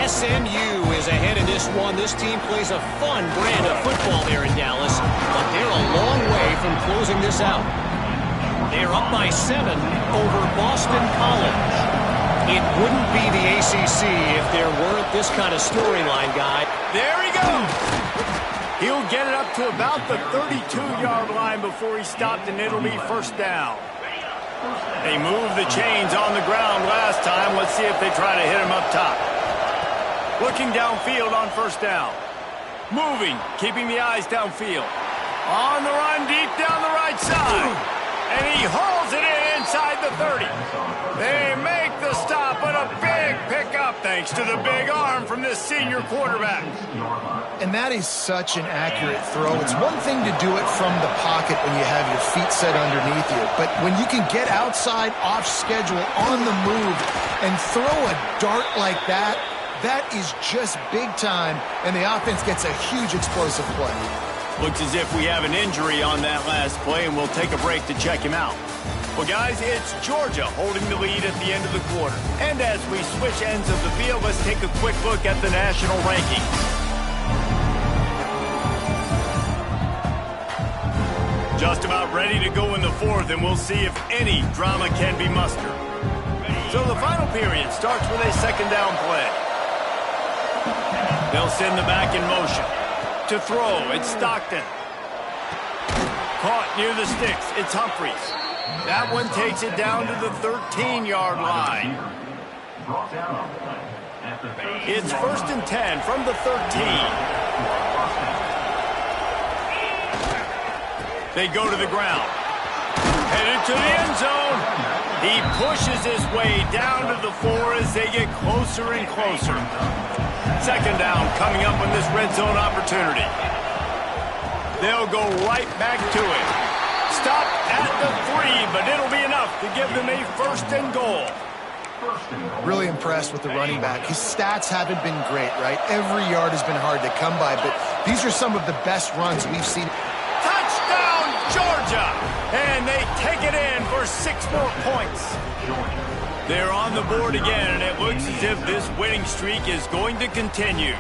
SMU is ahead in this one. This team plays a fun brand of football there in Dallas, but they're a long way from closing this out. They're up by 7 over Boston College. It wouldn't be the ACC if there weren't this kind of storyline, guy. There he goes. He'll get it up to about the 32-yard line before he stopped, and it'll be first down. They moved the chains on the ground last time. Let's see if they try to hit him up top. Looking downfield on first down. Moving, keeping the eyes downfield. On the run, deep down the right side. And he hauls it in inside the 30. They make the stop, but a big pickup thanks to the big arm from this senior quarterback. And that is such an accurate throw. It's one thing to do it from the pocket when you have your feet set underneath you, but when you can get outside, off schedule, on the move, and throw a dart like that, that is just big time, and the offense gets a huge explosive play. Looks as if we have an injury on that last play, and we'll take a break to check him out. Well, guys, it's Georgia holding the lead at the end of the quarter. And as we switch ends of the field, let's take a quick look at the national rankings. Just about ready to go in the fourth, and we'll see if any drama can be mustered. So the final period starts with a second down play. They'll send the back in motion. To throw, it's Stockton. Caught near the sticks, it's Humphreys. That one takes it down to the 13-yard line. It's 1st and 10 from the 13. They go to the ground. Headed to the end zone. He pushes his way down to the 4 as they get closer and closer. Second down coming up on this red zone opportunity. They'll go right back to it. Stop at the 3, but it'll be enough to give them a 1st and goal. Really impressed with the running back. His stats haven't been great, right? Every yard has been hard to come by, but these are some of the best runs we've seen. Touchdown, Georgia! And they take it in for 6 more points. They're on the board again, and it looks as if this winning streak is going to continue.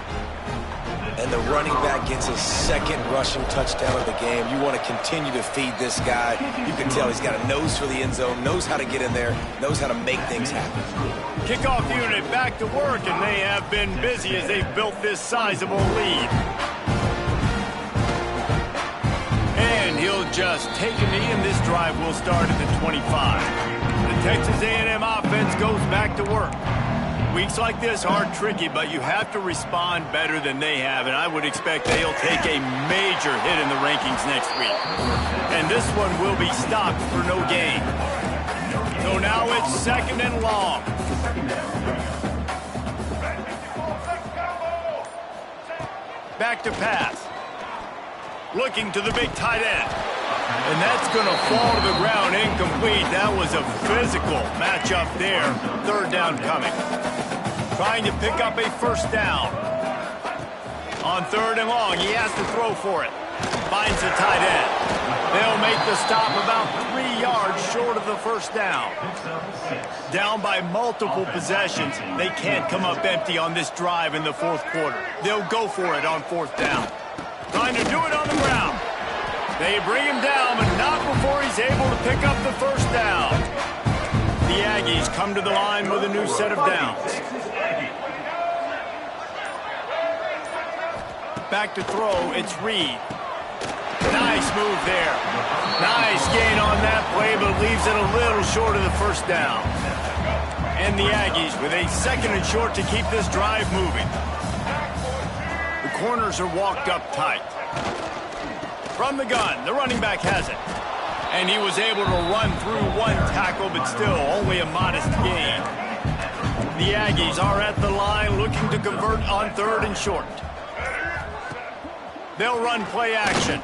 And the running back gets his 2nd rushing touchdown of the game. You want to continue to feed this guy. You can tell he's got a nose for the end zone, knows how to get in there, knows how to make things happen. Kickoff unit back to work, and they have been busy as they've built this sizable lead. And he'll just take a knee, and this drive will start at the 25. The Texas A&M offense goes back to work. Weeks like this are tricky, but you have to respond better than they have, and I would expect they'll take a major hit in the rankings next week. And this one will be stopped for no gain. So now it's 2nd and long. Back to pass. Looking to the big tight end. And that's going to fall to the ground incomplete. That was a physical matchup there. 3rd down coming. Trying to pick up a 1st down. On 3rd and long, he has to throw for it. Finds the tight end. They'll make the stop about 3 yards short of the 1st down. Down by multiple possessions. They can't come up empty on this drive in the 4th quarter. They'll go for it on 4th down. Trying to do it on the ground. They bring him down, but not before he's able to pick up the 1st down. The Aggies come to the line with a new set of downs. Back to throw, it's Reed. Nice move there. Nice gain on that play, but leaves it a little short of the 1st down. And the Aggies with a 2nd and short to keep this drive moving. The corners are walked up tight. From the gun, the running back has it. And he was able to run through 1 tackle, but still only a modest gain. The Aggies are at the line looking to convert on 3rd and short. They'll run play action.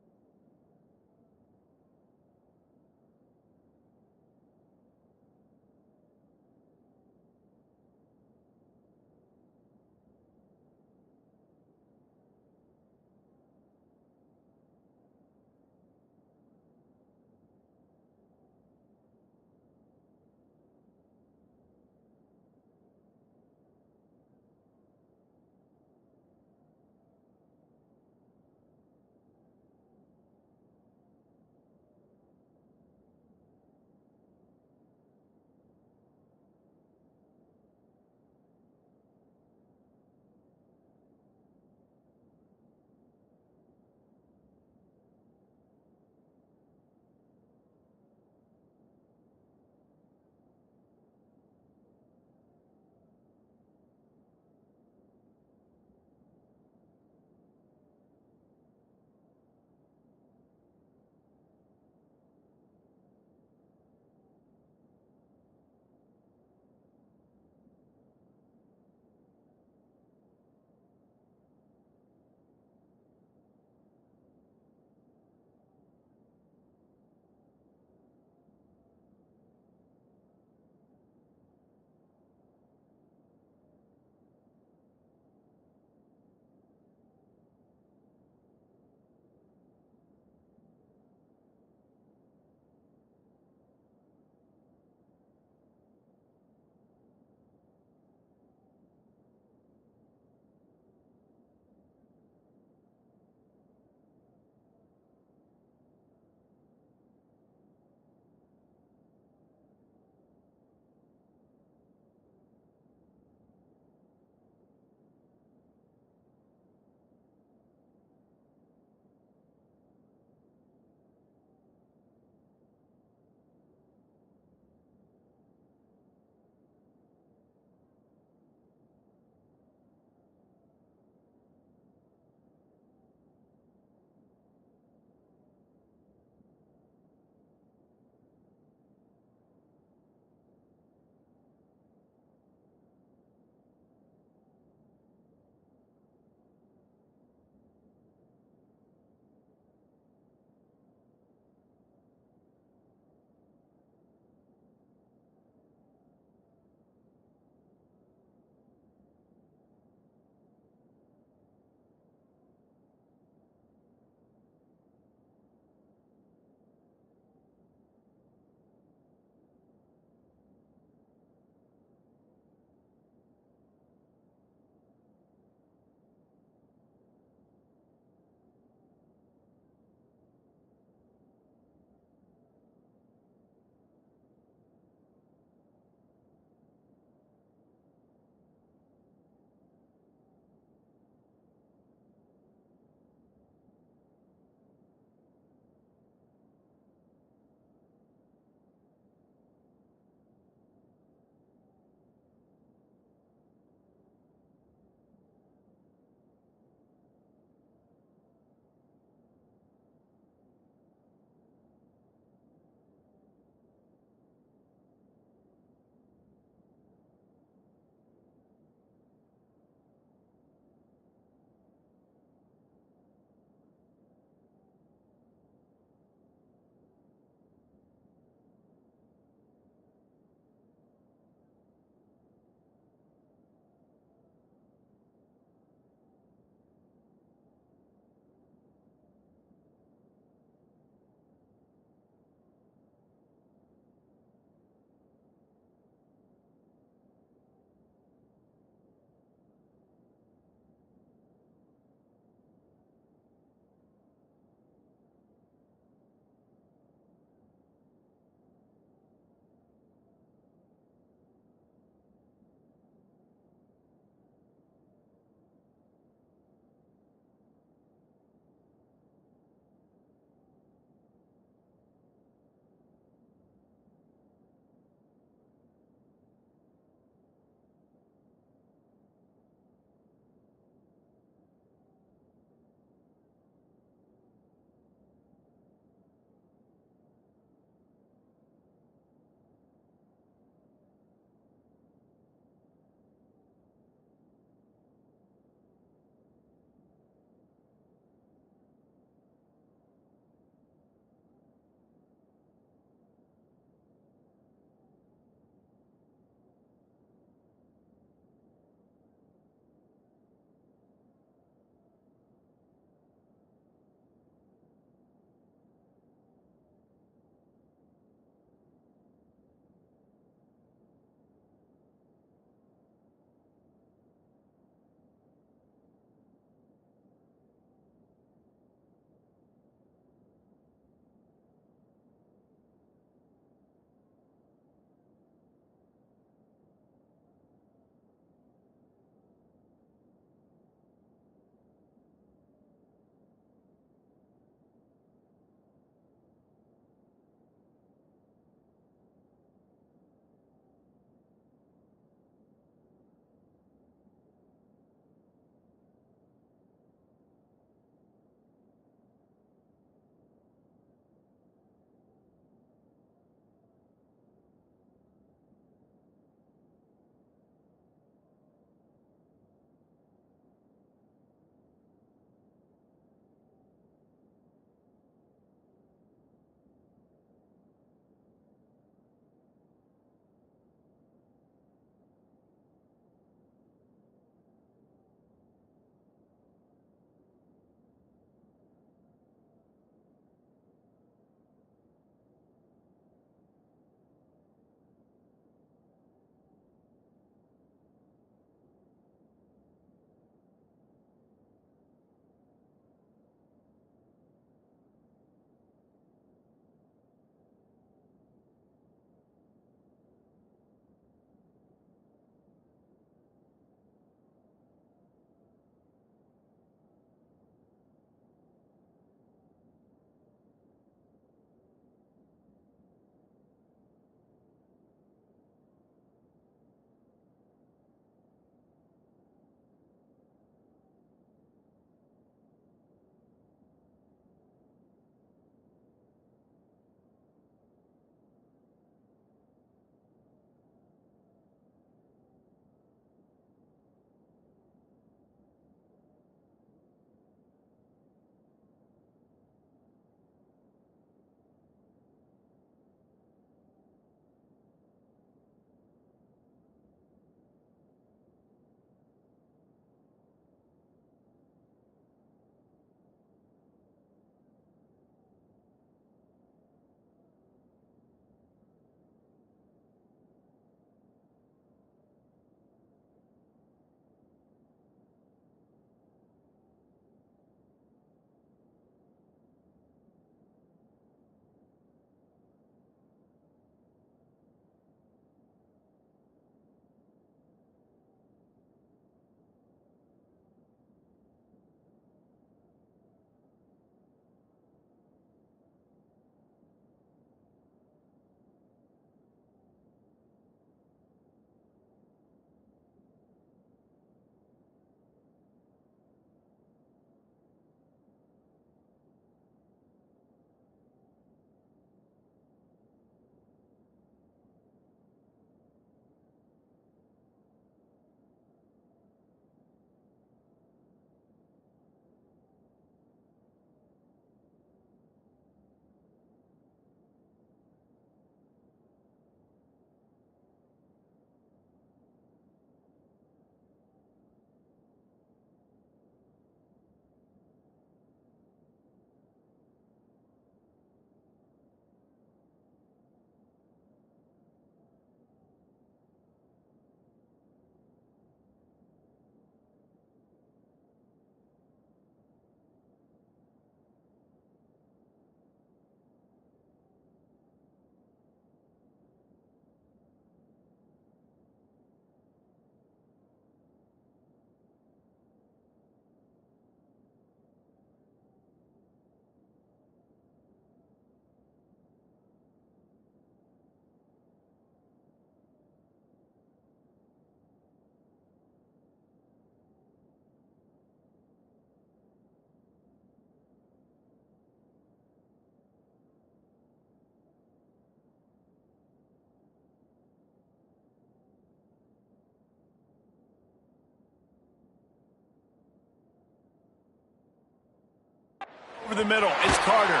Over the middle, it's Carter.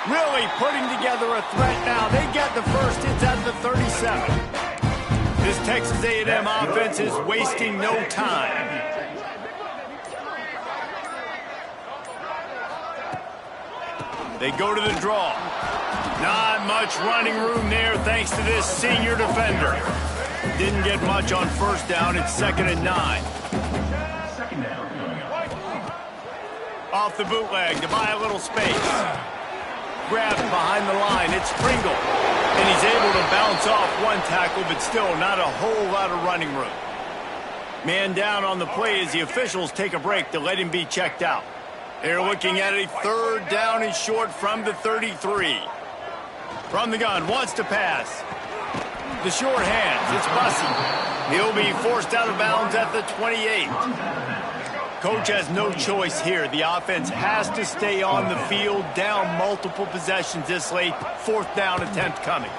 Really putting together a threat now. They get the first. It's at the 37. This Texas A&M offense is wasting no time. They go to the draw. Not much running room there thanks to this senior defender. Didn't get much on first down. It's 2nd and 9. Off the bootleg to buy a little space. Grabbed behind the line. It's Pringle. And he's able to bounce off one tackle, but still not a whole lot of running room. Man down on the play as the officials take a break to let him be checked out. They're looking at a 3rd down and short from the 33. From the gun, wants to pass. The short hands, it's Bussey. He'll be forced out of bounds at the 28. Coach has no choice here. The offense has to stay on the field, down multiple possessions this late. 4th down attempt coming.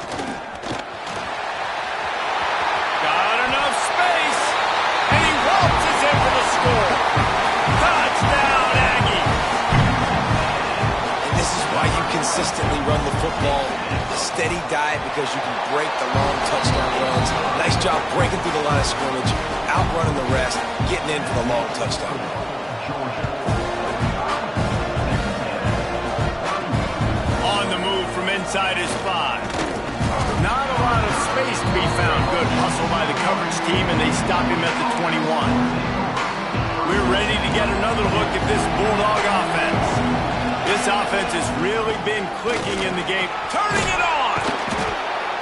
Got enough space, and he waltzes in for the score. Touchdown, Aggies. And this is why you consistently run the football. A steady diet because you can break the long touchdown runs. Nice job breaking through the line of scrimmage, outrunning the rest, getting in for the long touchdown. On the move from inside his 5. Not a lot of space to be found. Good hustle by the coverage team, and they stop him at the 21. We're ready to get another look at this Bulldog offense. This offense has really been clicking in the game. Turning it on!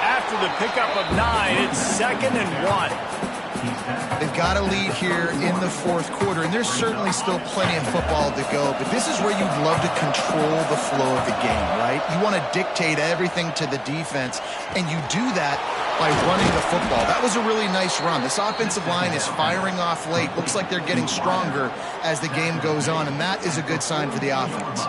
After the pickup of 9, it's 2nd and 1. They've got a lead here in the 4th quarter, and there's certainly still plenty of football to go, but this is where you'd love to control the flow of the game, right? You want to dictate everything to the defense, and you do that by running the football. That was a really nice run. This offensive line is firing off late. Looks like they're getting stronger as the game goes on, and that is a good sign for the offense.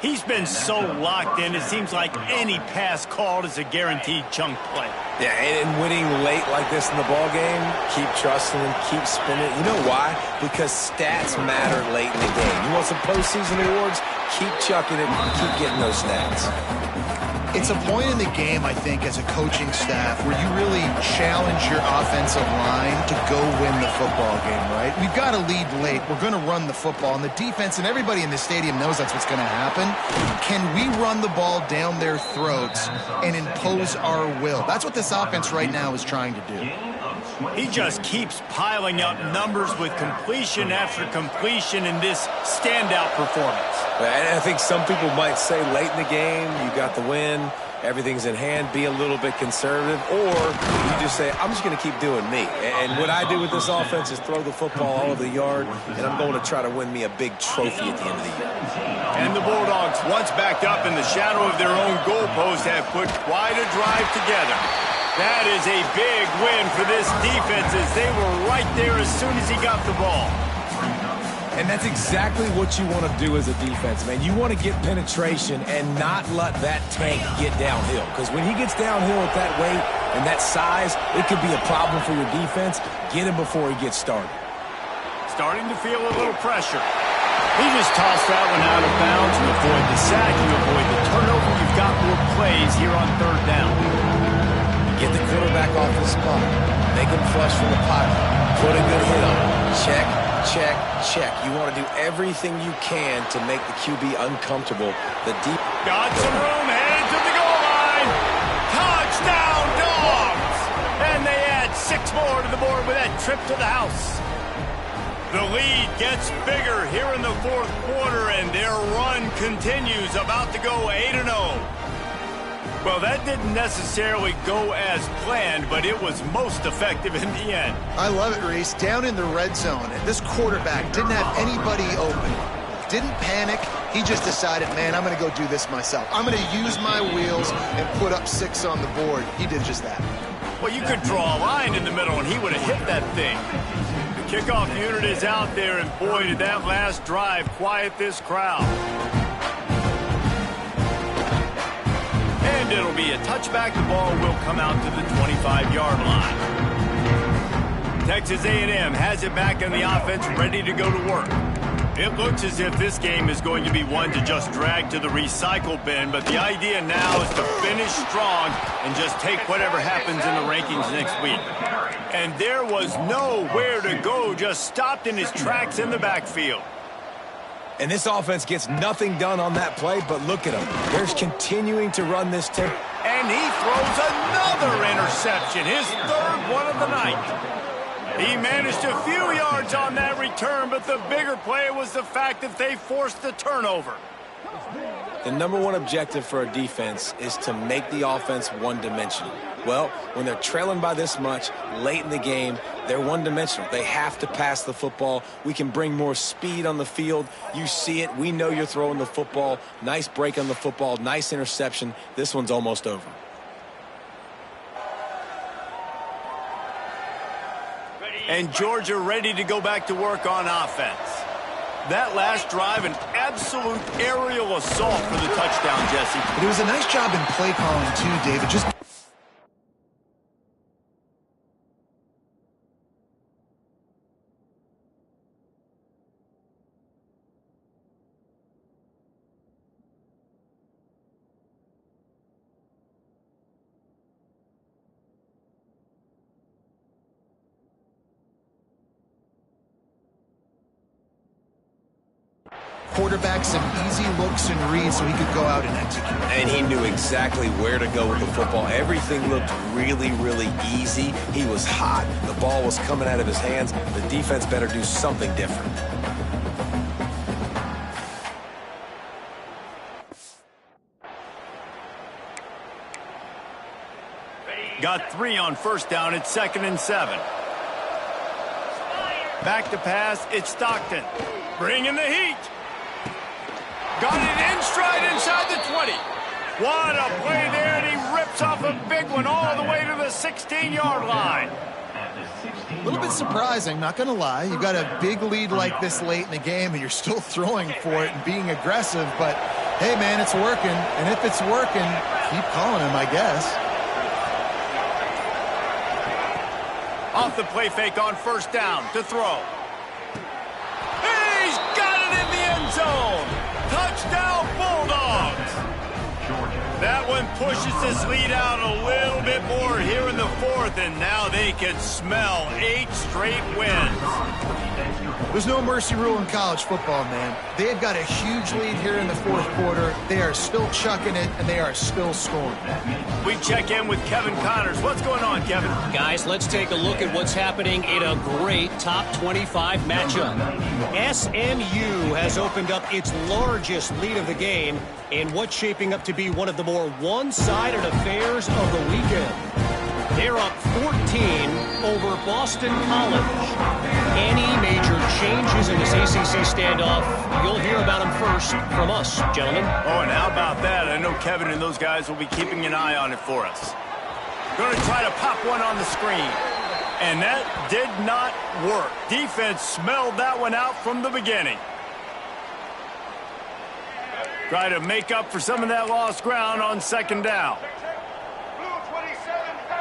He's been so locked in, it seems like any pass called is a guaranteed chunk play. Yeah, and winning late like this in the ball game, keep trusting him, keep spinning. You know why? Because stats matter late in the game. You want some postseason awards? Keep chucking it, keep getting those stats. It's a point in the game, I think, as a coaching staff where you really challenge your offensive line to go win the football game, right? We've got to lead late. We're going to run the football, and the defense and everybody in the stadium knows that's what's going to happen. Can we run the ball down their throats and impose our will? That's what this offense right now is trying to do. He just keeps piling up numbers with completion after completion in this standout performance. And I think some people might say late in the game, you got the win, everything's in hand, be a little bit conservative, or you just say, I'm just going to keep doing me. And what I do with this offense is throw the football all over the yard, and I'm going to try to win me a big trophy at the end of the year. And the Bulldogs, once backed up in the shadow of their own goalpost, have put quite a drive together. That is a big win for this defense as they were right there as soon as he got the ball. And that's exactly what you want to do as a defense, man. You want to get penetration and not let that tank get downhill. Because when he gets downhill at that weight and that size, it could be a problem for your defense. Get him before he gets started. Starting to feel a little pressure. He just tossed that one out of bounds. You avoid the sack, you avoid the turnover. You've got more plays here on 3rd down. Get the quarterback off his spot. Make him flush from the pocket. Put a good hit on him. Check, check, check. You want to do everything you can to make the QB uncomfortable. The deep. Got some room, headed to the goal line. Touchdown, Dogs! And they add 6 more to the board with that trip to the house. The lead gets bigger here in the 4th quarter, and their run continues, about to go 8-0. Well, that didn't necessarily go as planned, but it was most effective in the end. I love it, Reese. Down in the red zone, this quarterback didn't have anybody open. Didn't panic. He just decided, man, I'm going to go do this myself. I'm going to use my wheels and put up 6 on the board. He did just that. Well, you could draw a line in the middle, and he would have hit that thing. The kickoff unit is out there, and boy, did that last drive quiet this crowd. And it'll be a touchback. The ball will come out to the 25-yard line. Texas A&M has it back in the offense, ready to go to work. It looks as if this game is going to be one to just drag to the recycle bin, but the idea now is to finish strong and just take whatever happens in the rankings next week. And there was nowhere to go, just stopped in his tracks in the backfield. And this offense gets nothing done on that play, but look at him. They're continuing to run this tempo. And he throws another interception, his third one of the night. He managed a few yards on that return, but the bigger play was the fact that they forced the turnover. The number one objective for a defense is to make the offense one-dimensional. Well, when they're trailing by this much late in the game, they're one-dimensional. They have to pass the football. We can bring more speed on the field. You see it. We know you're throwing the football. Nice break on the football. Nice interception. This one's almost over. And Georgia ready to go back to work on offense. That last drive, an absolute aerial assault for the touchdown, Jesse. But it was a nice job in play calling too, David. Just quarterback some easy looks and reads so he could go out and execute. And he knew exactly where to go with the football. Everything looked really, really easy. He was hot. The ball was coming out of his hands. The defense better do something different. Got 3 on first down. It's 2nd and 7. Back to pass. It's Stockton. Bringing the heat. Got it in stride inside the 20. What a play there, and he rips off a big one all the way to the 16-yard line. A little bit surprising, not going to lie. You got a big lead like this late in the game, and you're still throwing for it and being aggressive. But, hey, man, it's working. And if it's working, keep calling him, I guess. Off the play fake on first down to throw. He's got it in the end zone. Touchdown, Bulldogs. That one pushes this lead out a little bit more here in the 4th, and now they can smell 8 straight wins. There's no mercy rule in college football, man. They've got a huge lead here in the 4th quarter. They are still chucking it, and they are still scoring. We check in with Kevin Connors. What's going on, Kevin? Guys, let's take a look at what's happening in a great top 25 matchup. SMU has opened up its largest lead of the game in what's shaping up to be one of the more one-sided affairs of the weekend. They're up 14 over Boston College. Any major changes in this ACC standoff, you'll hear about them first from us, gentlemen. Oh, and how about that? I know Kevin and those guys will be keeping an eye on it for us. Going to try to pop one on the screen. And that did not work. Defense smelled that one out from the beginning. Try to make up for some of that lost ground on 2nd down.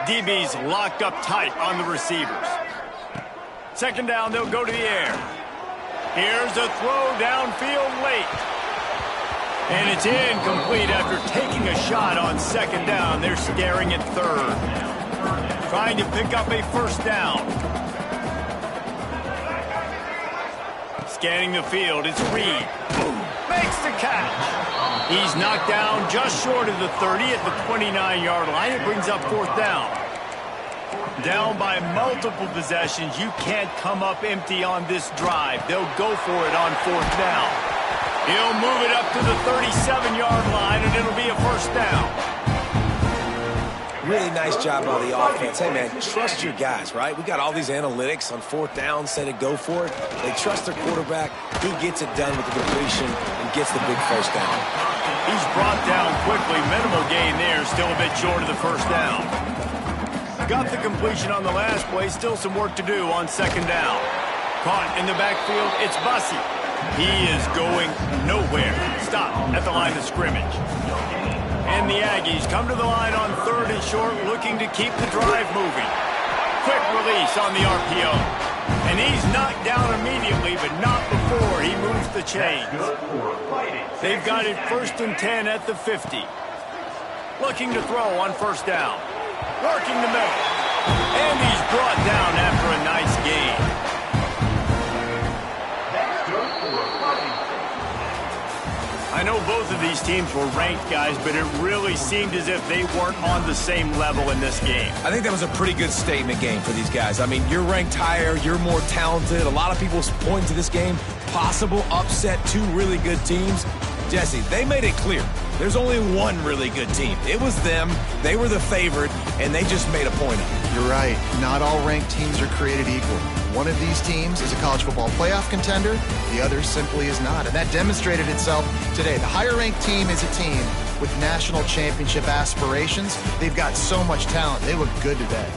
DB's locked up tight on the receivers. 2nd down, they'll go to the air. Here's a throw downfield late. And it's incomplete after taking a shot on 2nd down. They're staring at 3rd. Trying to pick up a first down. Scanning the field, it's Reed. Makes the catch. He's knocked down just short of the 30 at the 29-yard line. It brings up 4th down. Down by multiple possessions. You can't come up empty on this drive. They'll go for it on 4th down. He'll move it up to the 37-yard line, and it'll be a first down. Really nice job by the offense. Hey, man, trust your guys, right? We got all these analytics on 4th down, said it, go for it. They trust their quarterback. He gets it done with the completion and gets the big first down. He's brought down quickly. Minimal gain there. Still a bit short of the first down. Got the completion on the last play. Still some work to do on 2nd down. Caught in the backfield. It's Bussey. He is going nowhere. Stop at the line of scrimmage. And the Aggies come to the line on 3rd and short, looking to keep the drive moving. Quick release on the RPO. And he's knocked down immediately, but not before he moves the chains. They've got it 1st and 10 at the 50. Looking to throw on 1st down. Working the middle. And he's brought down after a nice gain. I know both of these teams were ranked, guys, but it really seemed as if they weren't on the same level in this game. I think that was a pretty good statement game for these guys. I mean, you're ranked higher, you're more talented. A lot of people point to this game, possible upset, 2 really good teams. Jesse, they made it clear. There's only one really good team. It was them. They were the favorite, and they just made a point of it. You're right. Not all ranked teams are created equal. One of these teams is a college football playoff contender. The other simply is not. And that demonstrated itself today. The higher-ranked team is a team with national championship aspirations. They've got so much talent. They look good today.